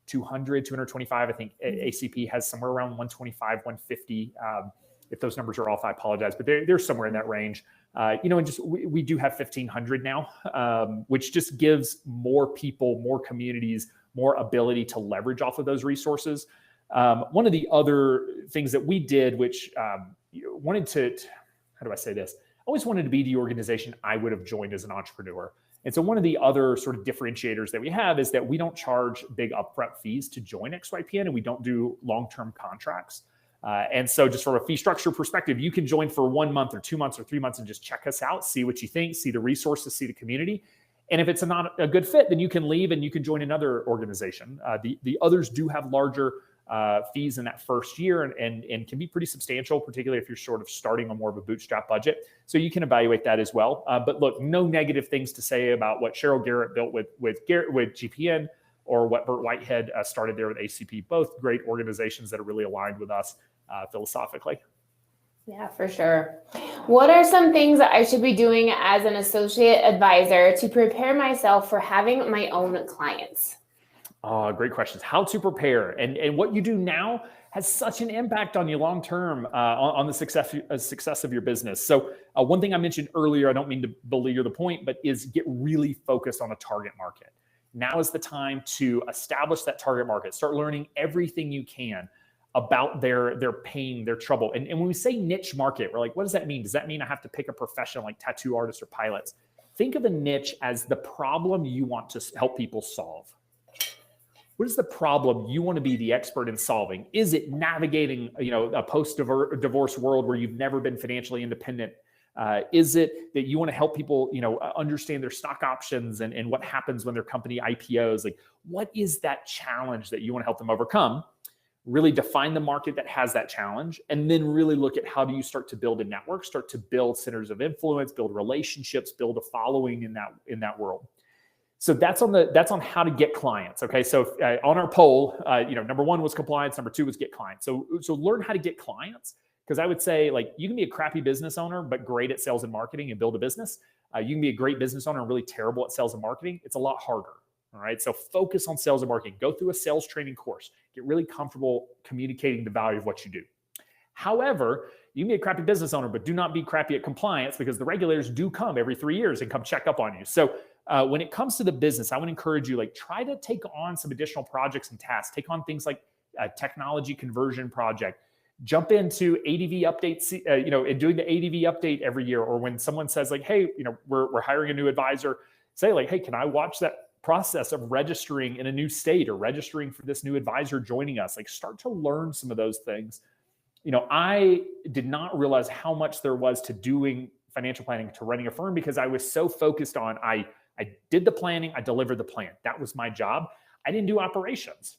200, 225. I think ACP has somewhere around 125, 150. If those numbers are off, I apologize, but they're somewhere in that range. And just we do have 1,500 now, which just gives more people, more communities, more ability to leverage off of those resources. One of the other things that we did, which wanted to, how do I say this? Always wanted to be the organization I would have joined as an entrepreneur. And so one of the other sort of differentiators that we have is that we don't charge big upfront fees to join XYPN, and we don't do long-term contracts. And so just from a fee structure perspective, you can join for 1 month or 2 months or 3 months and just check us out, see what you think, see the resources, see the community. And if it's not a good fit, then you can leave and you can join another organization. The others do have larger fees in that first year and can be pretty substantial, particularly if you're sort of starting on more of a bootstrap budget. So you can evaluate that as well. But look, no negative things to say about what Cheryl Garrett built with GPN or what Burt Whitehead started there with ACP. Both great organizations that are really aligned with us philosophically. Yeah, for sure. What are some things that I should be doing as an associate advisor to prepare myself for having my own clients? Great questions. How to prepare and what you do now has such an impact on you long term on the success of your business. So one thing I mentioned earlier, I don't mean to belabor the point, but is get really focused on a target market. Now is the time to establish that target market. Start learning everything you can about their pain, their trouble. And when we say niche market, we're like, what does that mean? Does that mean I have to pick a profession like tattoo artists or pilots? Think of a niche as the problem you want to help people solve. What is the problem you want to be the expert in solving? Is it navigating, a post-divorce world where you've never been financially independent? Is it that you want to help people, understand their stock options and what happens when their company IPOs? Like, what is that challenge that you want to help them overcome? Really define the market that has that challenge, and then really look at how do you start to build a network, start to build centers of influence, build relationships, build a following in that world. So that's on how to get clients. Okay, so on our poll, number one was compliance, number two was get clients. So learn how to get clients, because I would say, like, you can be a crappy business owner but great at sales and marketing and build a business. You can be a great business owner and really terrible at sales and marketing. It's a lot harder. All right. So focus on sales and marketing. Go through a sales training course. Get really comfortable communicating the value of what you do. However, you can be a crappy business owner, but do not be crappy at compliance, because the regulators do come every 3 years and come check up on you. So when it comes to the business, I would encourage you, try to take on some additional projects and tasks. Take on things like a technology conversion project. Jump into ADV updates, and doing the ADV update every year. Or when someone says hey, we're hiring a new advisor, say hey, can I watch that process of registering in a new state or registering for this new advisor joining us? Start to learn some of those things. I did not realize how much there was to doing financial planning, to running a firm, because I was so focused on, I did the planning, I delivered the plan. That was my job. I didn't do operations,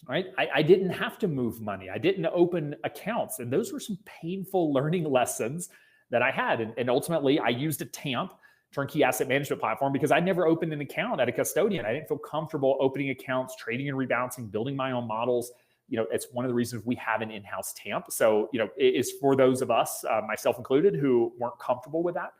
right? I didn't have to move money. I didn't open accounts. And those were some painful learning lessons that I had. And ultimately, I used a TAMP, turnkey asset management platform, because I never opened an account at a custodian. I didn't feel comfortable opening accounts, trading and rebalancing, building my own models. It's one of the reasons we have an in-house TAMP. So, it is for those of us, myself included, who weren't comfortable with that.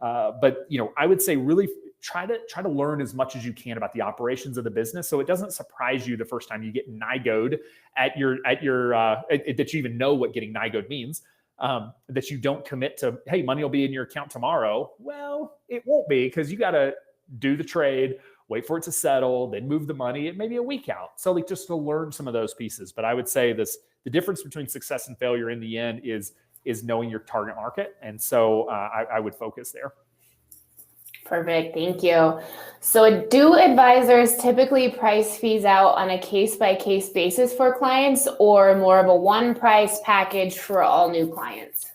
But I would say really try to learn as much as you can about the operations of the business, so it doesn't surprise you the first time you get NIGO'd at your that you even know what getting NIGO'd means. That you don't commit to, hey, money will be in your account tomorrow. Well, it won't be, because you got to do the trade, wait for it to settle, then move the money. It may be a week out. So just to learn some of those pieces. But I would say the difference between success and failure in the end is knowing your target market. And so I would focus there. Perfect. Thank you. So do advisors typically price fees out on a case-by-case basis for clients, or more of a one price package for all new clients?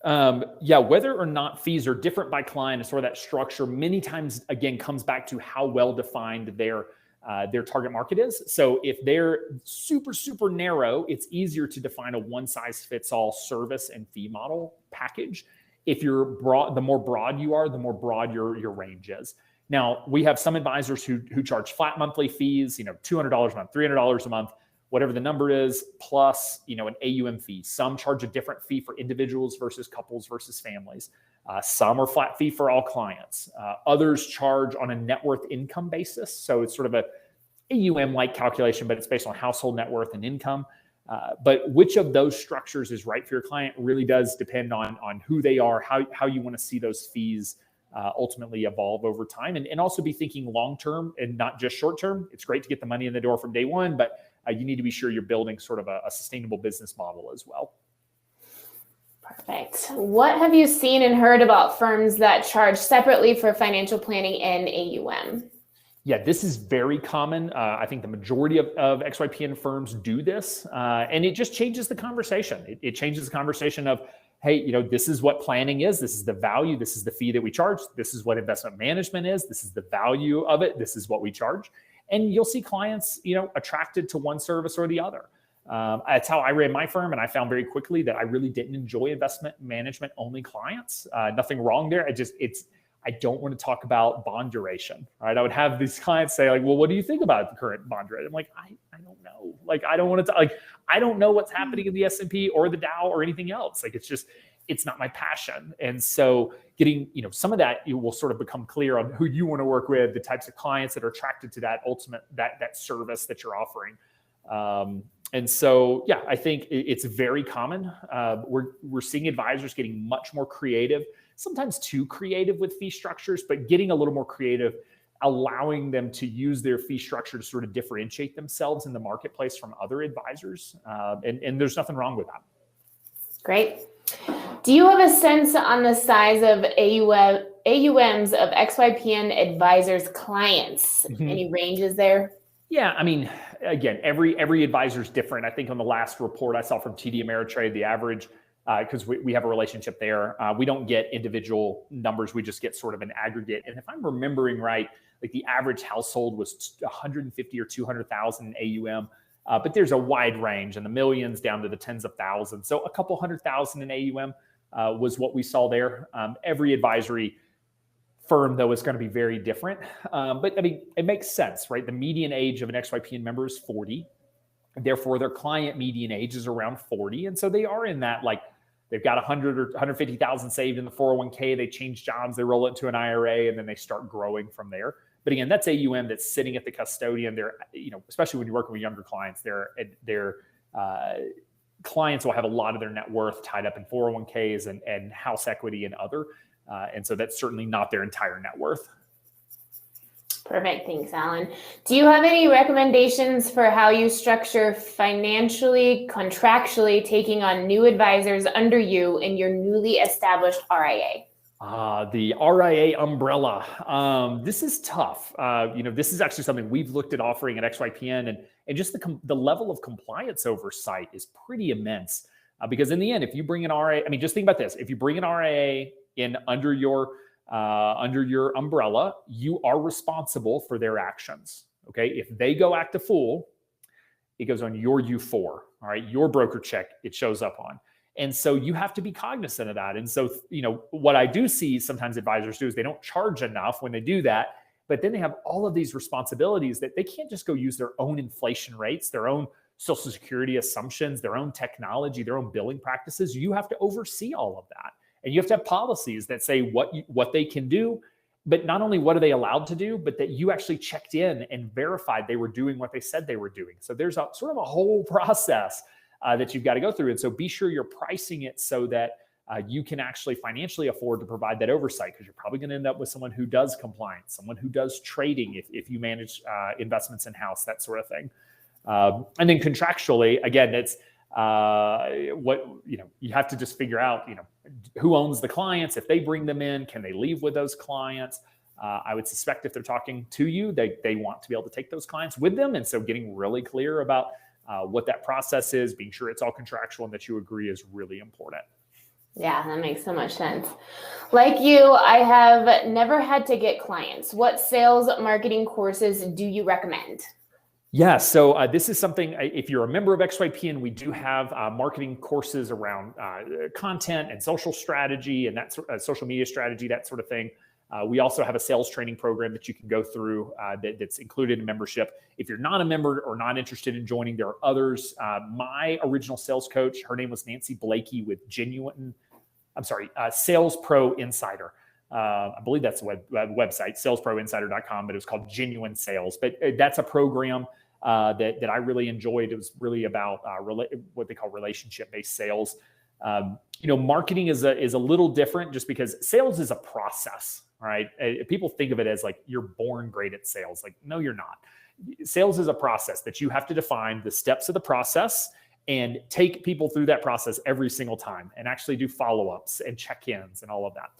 Whether or not fees are different by client, and sort of that structure many times, again, comes back to how well defined their target market is. So if they're super, super narrow, it's easier to define a one size fits all service and fee model package. If you're broad, the more broad you are, the more broad your range is. Now, we have some advisors who charge flat monthly fees, $200 a month, $300 a month, whatever the number is, plus, an AUM fee. Some charge a different fee for individuals versus couples versus families. Some are flat fee for all clients. Others charge on a net worth income basis. So it's sort of a AUM-like calculation, but it's based on household net worth and income. But which of those structures is right for your client really does depend on who they are, how you want to see those fees ultimately evolve over time, and also be thinking long-term and not just short-term. It's great to get the money in the door from day one, but you need to be sure you're building sort of a sustainable business model as well. Perfect. What have you seen and heard about firms that charge separately for financial planning and AUM? Yeah, this is very common. I think the majority of XYPN firms do this, and it just changes the conversation. It changes the conversation of, hey, this is what planning is. This is the value. This is the fee that we charge. This is what investment management is. This is the value of it. This is what we charge. And you'll see clients, attracted to one service or the other. That's how I ran my firm, and I found very quickly that I really didn't enjoy investment management only clients. Nothing wrong there. I don't want to talk about bond duration, right? I would have these clients say like, well, what do you think about the current bond rate? I'm like, I don't know. Like, I don't want to, I don't know what's happening in the S&P or the Dow or anything else. Like, it's not my passion. And so getting, some of that, you will sort of become clear on who you want to work with, the types of clients that are attracted to that ultimate, that service that you're offering. And so, yeah, I think it's very common. We're seeing advisors getting much more creative, sometimes too creative with fee structures, but getting a little more creative, allowing them to use their fee structure to sort of differentiate themselves in the marketplace from other advisors. And there's nothing wrong with that. Great. Do you have a sense on the size of AUMs of XYPN advisors' clients? Mm-hmm. Any ranges there? Yeah, I mean, again, every advisor is different. I think on the last report I saw from TD Ameritrade, the average, because we have a relationship there, we don't get individual numbers. We just get sort of an aggregate. And if I'm remembering right, like the average household was 150 or 200,000 in AUM, but there's a wide range, in the millions down to the tens of thousands. So a couple 100,000 in AUM was what we saw there. Every advisory firm, though, is going to be very different. But I mean, it makes sense, right? The median age of an XYPN member is 40. Therefore, their client median age is around 40. And so they are in that, like, they've got 100 or 150,000 saved in the 401k. They change jobs, they roll it into an IRA, and then they start growing from there. But again, that's AUM that's sitting at the custodian. They're, especially when you're working with younger clients, their clients will have a lot of their net worth tied up in 401ks and house equity and other. And so that's certainly not their entire net worth. Perfect. Thanks, Alan. Do you have any recommendations for how you structure financially, contractually taking on new advisors under you in your newly established RIA? The RIA umbrella. This is tough. This is actually something we've looked at offering at XYPN, and just the level of compliance oversight is pretty immense. Because in the end, if you bring an RIA, I mean, just think about this. If you bring an RIA in under your umbrella, you are responsible for their actions. Okay. If they go act a fool, it goes on your U4, all right, your broker check, it shows up on. And so you have to be cognizant of that. And so, what I do see sometimes advisors do is they don't charge enough when they do that, but then they have all of these responsibilities that they can't just go use their own inflation rates, their own Social Security assumptions, their own technology, their own billing practices. You have to oversee all of that. And you have to have policies that say what they can do, but not only what are they allowed to do, but that you actually checked in and verified they were doing what they said they were doing. So there's a sort of a whole process that you've got to go through. And so be sure you're pricing it so that you can actually financially afford to provide that oversight, because you're probably going to end up with someone who does compliance, someone who does trading if you manage investments in-house, that sort of thing. And then contractually, again, it's you have to just figure out, who owns the clients. If they bring them in, can they leave with those clients? I would suspect if they're talking to you, they want to be able to take those clients with them. And so getting really clear about what that process is, being sure it's all contractual and that you agree is really important. Yeah, that makes so much sense. Like you, I have never had to get clients. What sales marketing courses do you recommend? Yeah, so this is something, if you're a member of XYPN, we do have marketing courses around content and social strategy and that social media strategy, that sort of thing. We also have a sales training program that you can go through that's included in membership. If you're not a member or not interested in joining, there are others. My original sales coach, her name was Nancy Blakey with Sales Pro Insider. I believe that's the website, salesproinsider.com, but it was called Genuine Sales. But that's a program that I really enjoyed. It was really about what they call relationship-based sales. Marketing is a little different just because sales is a process, right? People think of it as like you're born great at sales. Like, no, you're not. Sales is a process that you have to define the steps of the process and take people through that process every single time and actually do follow-ups and check-ins and all of that.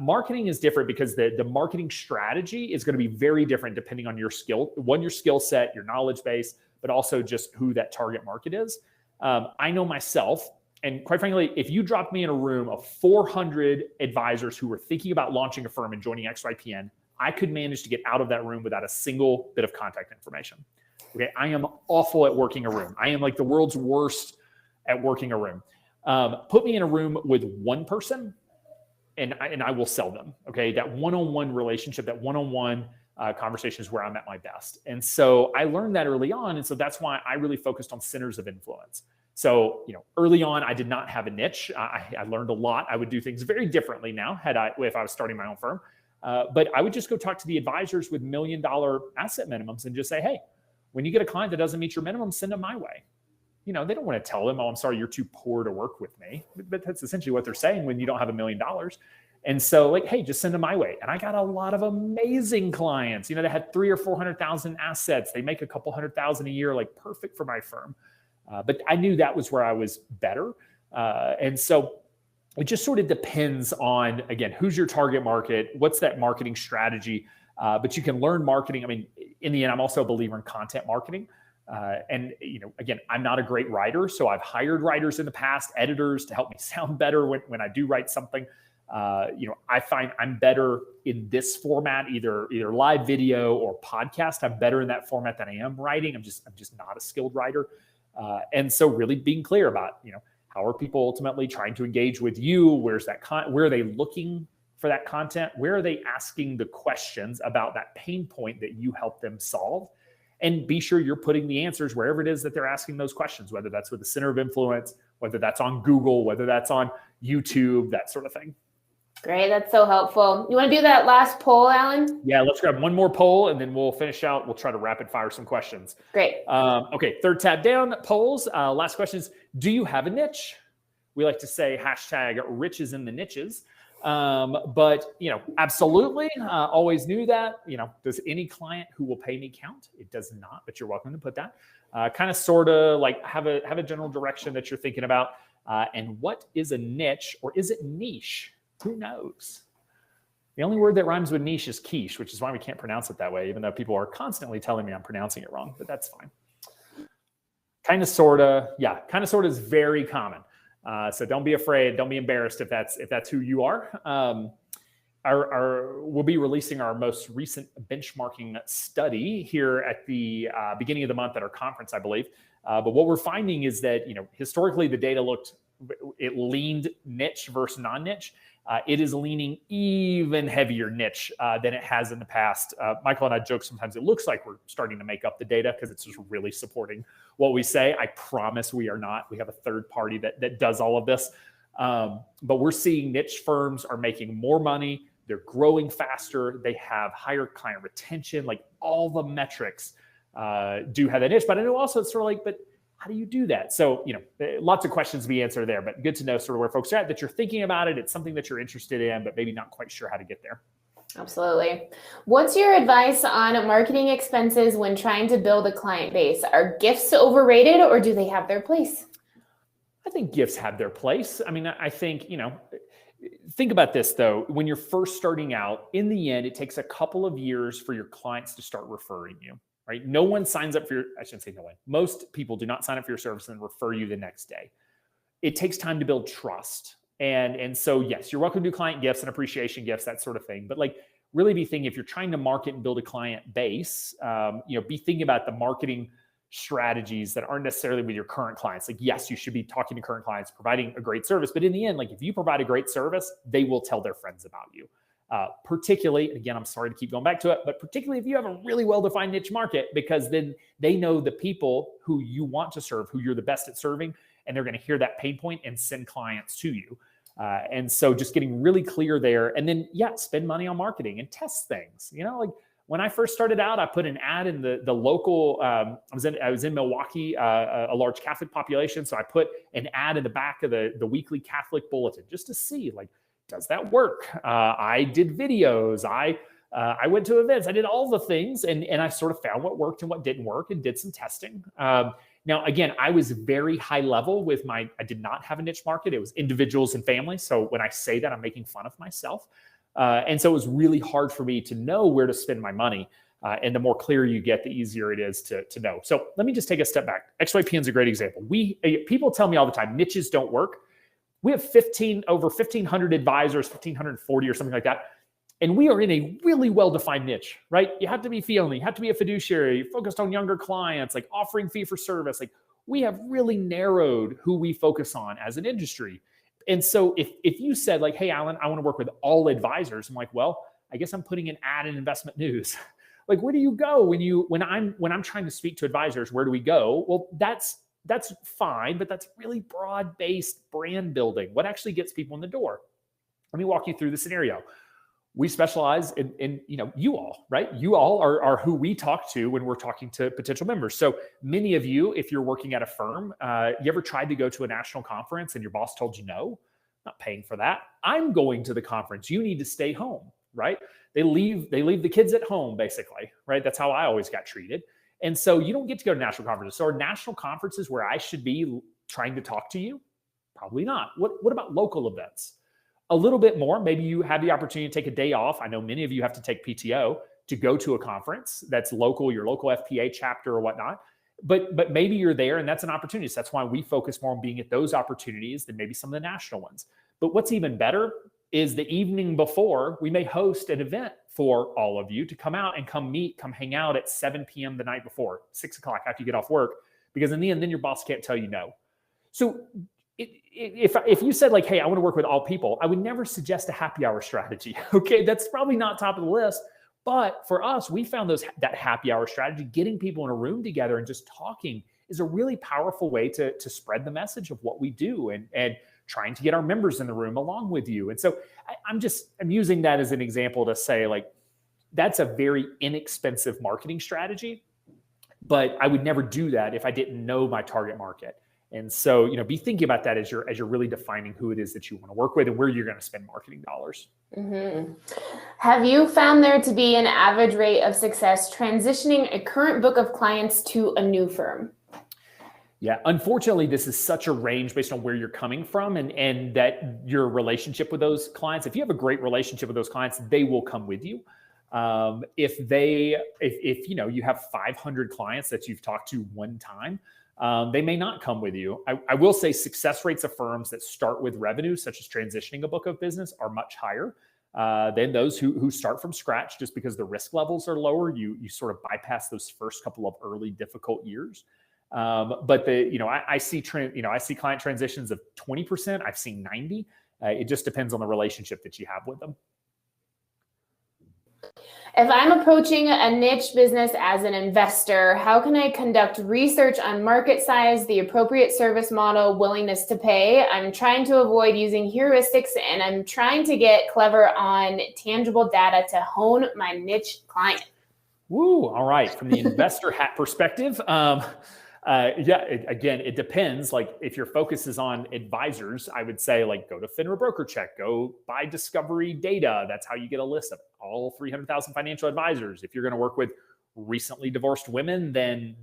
Marketing is different because the marketing strategy is going to be very different depending on your skill set, your knowledge base, but also just who that target market is. I know myself, and quite frankly, if you dropped me in a room of 400 advisors who were thinking about launching a firm and joining XYPN, I could manage to get out of that room without a single bit of contact information. Okay, I am awful at working a room. I am like the world's worst at working a room. Put me in a room with one person, and I will sell them. Okay, that one-on-one relationship, that one-on-one conversation is where I'm at my best. And so I learned that early on, and so that's why I really focused on centers of influence. So early on, I did not have a niche. I learned a lot. I would do things very differently now if I was starting my own firm. But I would just go talk to the advisors with $1 million asset minimums and just say, hey, when you get a client that doesn't meet your minimum, send them my way. They don't want to tell them, oh, I'm sorry, you're too poor to work with me. But that's essentially what they're saying when you don't have $1 million. And so like, hey, just send them my way. And I got a lot of amazing clients, that had 300,000 or 400,000 assets. They make a couple $100,000 a year, like perfect for my firm. But I knew that was where I was better. And so it just sort of depends on, again, who's your target market? What's that marketing strategy? But you can learn marketing. I mean, in the end, I'm also a believer in content marketing. And again, I'm not a great writer, so I've hired writers in the past, editors to help me sound better when I do write something. I find I'm better in this format, either live video or podcast. I'm better in that format than I am writing. I'm just not a skilled writer. And so really being clear about, how are people ultimately trying to engage with you? Where's that where are they looking for that content? Where are they asking the questions about that pain point that you help them solve? And be sure you're putting the answers wherever it is that they're asking those questions, whether that's with the center of influence, whether that's on Google, whether that's on YouTube, that sort of thing. Great. That's so helpful. You want to do that last poll, Alan? Yeah, let's grab one more poll and then we'll finish out. We'll try to rapid fire some questions. Great. Okay, third tab down, polls. Last question is, do you have a niche? We like to say #rich is in the niches. But, absolutely, always knew that, does any client who will pay me count? It does not, but you're welcome to put that. Kind of, sort of like have a general direction that you're thinking about. And what is a niche, or is it niche? Who knows? The only word that rhymes with niche is quiche, which is why we can't pronounce it that way, even though people are constantly telling me I'm pronouncing it wrong, but that's fine. Kind of, sort of is very common. So don't be afraid. Don't be embarrassed if that's who you are. We'll be releasing our most recent benchmarking study here at the beginning of the month at our conference, I believe. But what we're finding is that, historically the data it leaned niche versus non-niche. It is leaning even heavier niche than it has in the past. Michael and I joke sometimes it looks like we're starting to make up the data because it's just really supporting what we say. I promise we are not. We have a third party that does all of this. But we're seeing niche firms are making more money. They're growing faster. They have higher client retention. Like all the metrics do have that niche. But I know also it's sort of like, but how do you do that? So, lots of questions to be answered there, but good to know sort of where folks are at, that you're thinking about it. It's something that you're interested in, but maybe not quite sure how to get there. Absolutely. What's your advice on marketing expenses when trying to build a client base? Are gifts overrated or do they have their place? I think gifts have their place. I mean, I think, think about this though. When you're first starting out, in the end, it takes a couple of years for your clients to start referring you. Right? No one signs up for I shouldn't say no one. Most people do not sign up for your service and refer you the next day. It takes time to build trust. And so, yes, you're welcome to do client gifts and appreciation gifts, that sort of thing. But really be thinking, if you're trying to market and build a client base, be thinking about the marketing strategies that aren't necessarily with your current clients. Yes, you should be talking to current clients, providing a great service. But in the end, if you provide a great service, they will tell their friends about you. Particularly, again, I'm sorry to keep going back to it, but particularly if you have a really well-defined niche market, because then they know the people who you want to serve, who you're the best at serving, and they're going to hear that pain point and send clients to you. And so just getting really clear there, and then, spend money on marketing and test things. When I first started out, I put an ad in the local, I was in Milwaukee, a large Catholic population. So I put an ad in the back of the weekly Catholic bulletin just to see, does that work? I did videos. I went to events. I did all the things, and I sort of found what worked and what didn't work, and did some testing. Now, again, I was very high level with I did not have a niche market. It was individuals and families. So when I say that, I'm making fun of myself. And so it was really hard for me to know where to spend my money. And the more clear you get, the easier it is to know. So let me just take a step back. XYPN is a great example. People tell me all the time, niches don't work. We have over 1,500 advisors, 1,540 or something like that. And we are in a really well-defined niche, right? You have to be fee only, you have to be a fiduciary, focused on younger clients, offering fee for service. We have really narrowed who we focus on as an industry. And so if you said hey, Alan, I want to work with all advisors, I'm well, I guess I'm putting an ad in Investment News. Where do you go when I'm trying to speak to advisors? Where do we go? Well, that's fine, but that's really broad-based brand building. What actually gets people in the door? Let me walk you through the scenario. We specialize in you all, right? You all are who we talk to when we're talking to potential members. So many of you, if you're working at a firm, you ever tried to go to a national conference and your boss told you no? Not paying for that. I'm going to the conference. You need to stay home, right? They leave the kids at home, basically, right? That's how I always got treated. And so you don't get to go to national conferences. So are national conferences where I should be trying to talk to you? Probably not. What about local events? A little bit more. Maybe you have the opportunity to take a day off. I know many of you have to take PTO to go to a conference that's local, your local FPA chapter or whatnot. But maybe you're there and that's an opportunity. So that's why we focus more on being at those opportunities than maybe some of the national ones. But what's even better is the evening before, we may host an event for all of you to come out and come hang out at 7 p.m. the night before, 6 o'clock after you get off work, because in the end, then your boss can't tell you no. So if you said hey, I want to work with all people, I would never suggest a happy hour strategy. Okay, that's probably not top of the list. But for us, we found that happy hour strategy, getting people in a room together and just talking, is a really powerful way to spread the message of what we do and trying to get our members in the room along with you. And so I'm using that as an example to say that's a very inexpensive marketing strategy, but I would never do that if I didn't know my target market. And so, be thinking about that as you're really defining who it is that you want to work with and where you're going to spend marketing dollars. Mm-hmm. Have you found there to be an average rate of success transitioning a current book of clients to a new firm? Yeah, unfortunately, this is such a range based on where you're coming from and that your relationship with those clients. If you have a great relationship with those clients, they will come with you. If you have 500 clients that you've talked to one time, they may not come with you. I will say success rates of firms that start with revenue, such as transitioning a book of business, are much higher than those who start from scratch, just because the risk levels are lower. You sort of bypass those first couple of early difficult years. But I see client transitions of 20%. I've seen 90. It just depends on the relationship that you have with them. If I'm approaching a niche business as an investor, how can I conduct research on market size, the appropriate service model, willingness to pay? I'm trying to avoid using heuristics, and I'm trying to get clever on tangible data to hone my niche client. Woo! All right. From the investor hat perspective, it depends. Like, if your focus is on advisors, I would say, like, go to FINRA Broker Check, go buy Discovery Data. That's how you get a list of all 300,000 financial advisors. If you're going to work with recently divorced women, then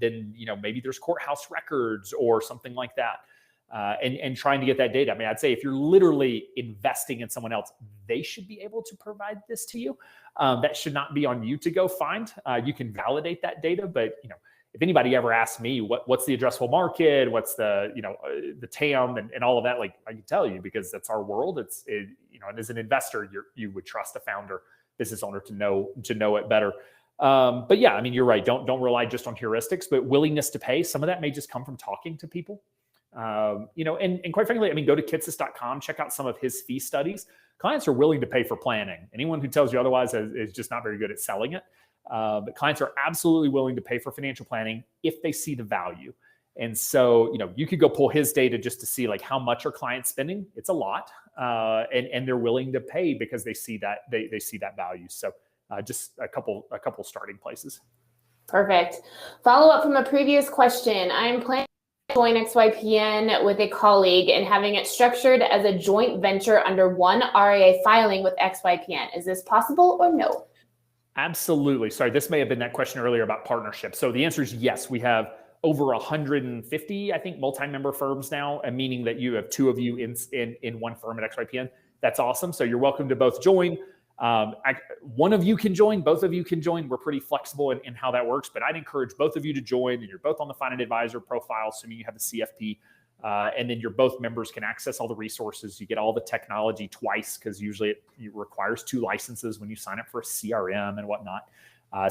maybe there's courthouse records or something like that. And trying to get that data. I mean, I'd say if you're literally investing in someone else, they should be able to provide this to you. That should not be on you to go find. You can validate that data, but if anybody ever asks me what's the addressable market, what's the TAM and all of that, like, I can tell you, because that's our world. And as an investor, you would trust a founder, business owner to know it better. But yeah, I mean, you're right. Don't rely just on heuristics, but willingness to pay. Some of that may just come from talking to people. And quite frankly, I mean, go to kitsis.com, check out some of his fee studies. Clients are willing to pay for planning. Anyone who tells you otherwise is just not very good at selling it. But clients are absolutely willing to pay for financial planning if they see the value. And so, you could go pull his data just to see, like, how much are clients spending. It's a lot, and they're willing to pay because they see that they see that value. So, just a couple starting places. Perfect. Follow up from a previous question. I'm planning to join XYPN with a colleague and having it structured as a joint venture under one RIA filing with XYPN. Is this possible or no? Absolutely. Sorry, this may have been that question earlier about partnerships. So the answer is yes. We have over 150, I think, multi-member firms now, meaning that you have two of you in one firm at XYPN. That's awesome. So you're welcome to both join. One of you can join, both of you can join. We're pretty flexible in how that works, but I'd encourage both of you to join, and you're both on the Finance Advisor profile, assuming you have the CFP. And then both members can access all the resources. You get all the technology twice, because usually it requires 2 licenses when you sign up for a CRM and whatnot.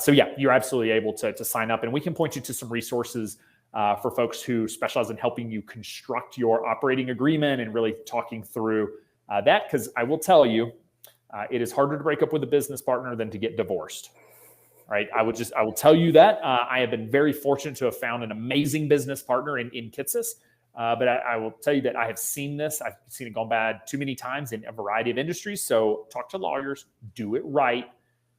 So yeah, you're absolutely able to sign up, and we can point you to some resources for folks who specialize in helping you construct your operating agreement and really talking through that. Because I will tell you, it is harder to break up with a business partner than to get divorced. Right? I will tell you that. I have been very fortunate to have found an amazing business partner in Kitsis. But I will tell you that I have seen this. I've seen it gone bad too many times in a variety of industries. So talk to lawyers, do it right,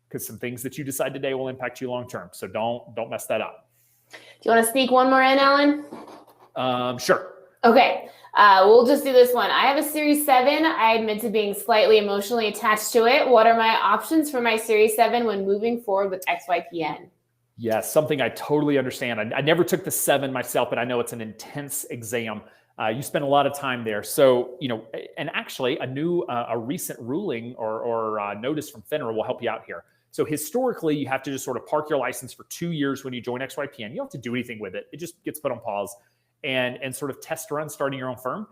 because some things that you decide today will impact you long term. So don't mess that up. Do you want to sneak one more in, Alan? Sure. Okay. We'll just do this one. I have a Series 7. I admit to being slightly emotionally attached to it. What are my options for my Series 7 when moving forward with XYPN? Yes, something I totally understand. I never took the 7 myself, but I know it's an intense exam. You spend a lot of time there. So, and actually a recent ruling or notice from FINRA will help you out here. So historically, you have to just sort of park your license for 2 years when you join XYPN. You don't have to do anything with it. It just gets put on pause and sort of test run starting your own firm.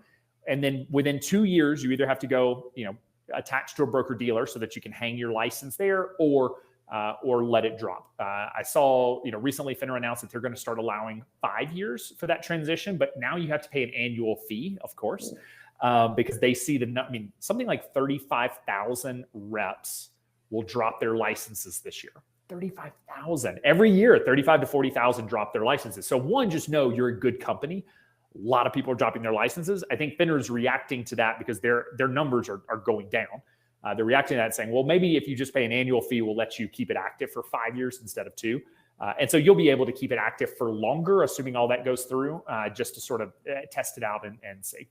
And then within 2 years, you either have to go, attach to a broker dealer so that you can hang your license there, or let it drop. I saw, recently FINRA announced that they're going to start allowing 5 years for that transition, but now you have to pay an annual fee, of course, because they see something like 35,000 reps will drop their licenses this year. 35,000 every year. 35 to 40,000 drop their licenses. So one, just know you're a good company. A lot of people are dropping their licenses. I think FINRA is reacting to that because their numbers are going down. They're reacting to that, saying, well, maybe if you just pay an annual fee, we'll let you keep it active for 5 years instead of 2. And so you'll be able to keep it active for longer, assuming all that goes through, just to sort of test it out and see.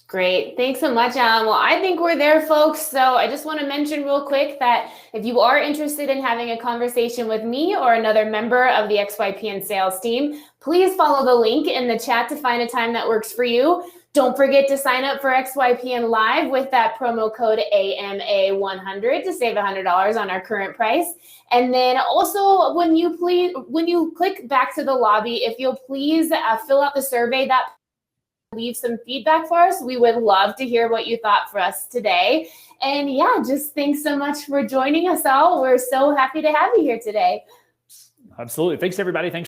Great. Thanks so much, Alan. Well, I think we're there, folks. So I just want to mention real quick that if you are interested in having a conversation with me or another member of the XYPN sales team, please follow the link in the chat to find a time that works for you. Don't forget to sign up for XYPN Live with that promo code AMA100 to save $100 on our current price. And then also, when you click back to the lobby, if you'll please fill out the survey, that leave some feedback for us. We would love to hear what you thought for us today. And yeah, just thanks so much for joining us all. We're so happy to have you here today. Absolutely. Thanks, everybody. Thanks.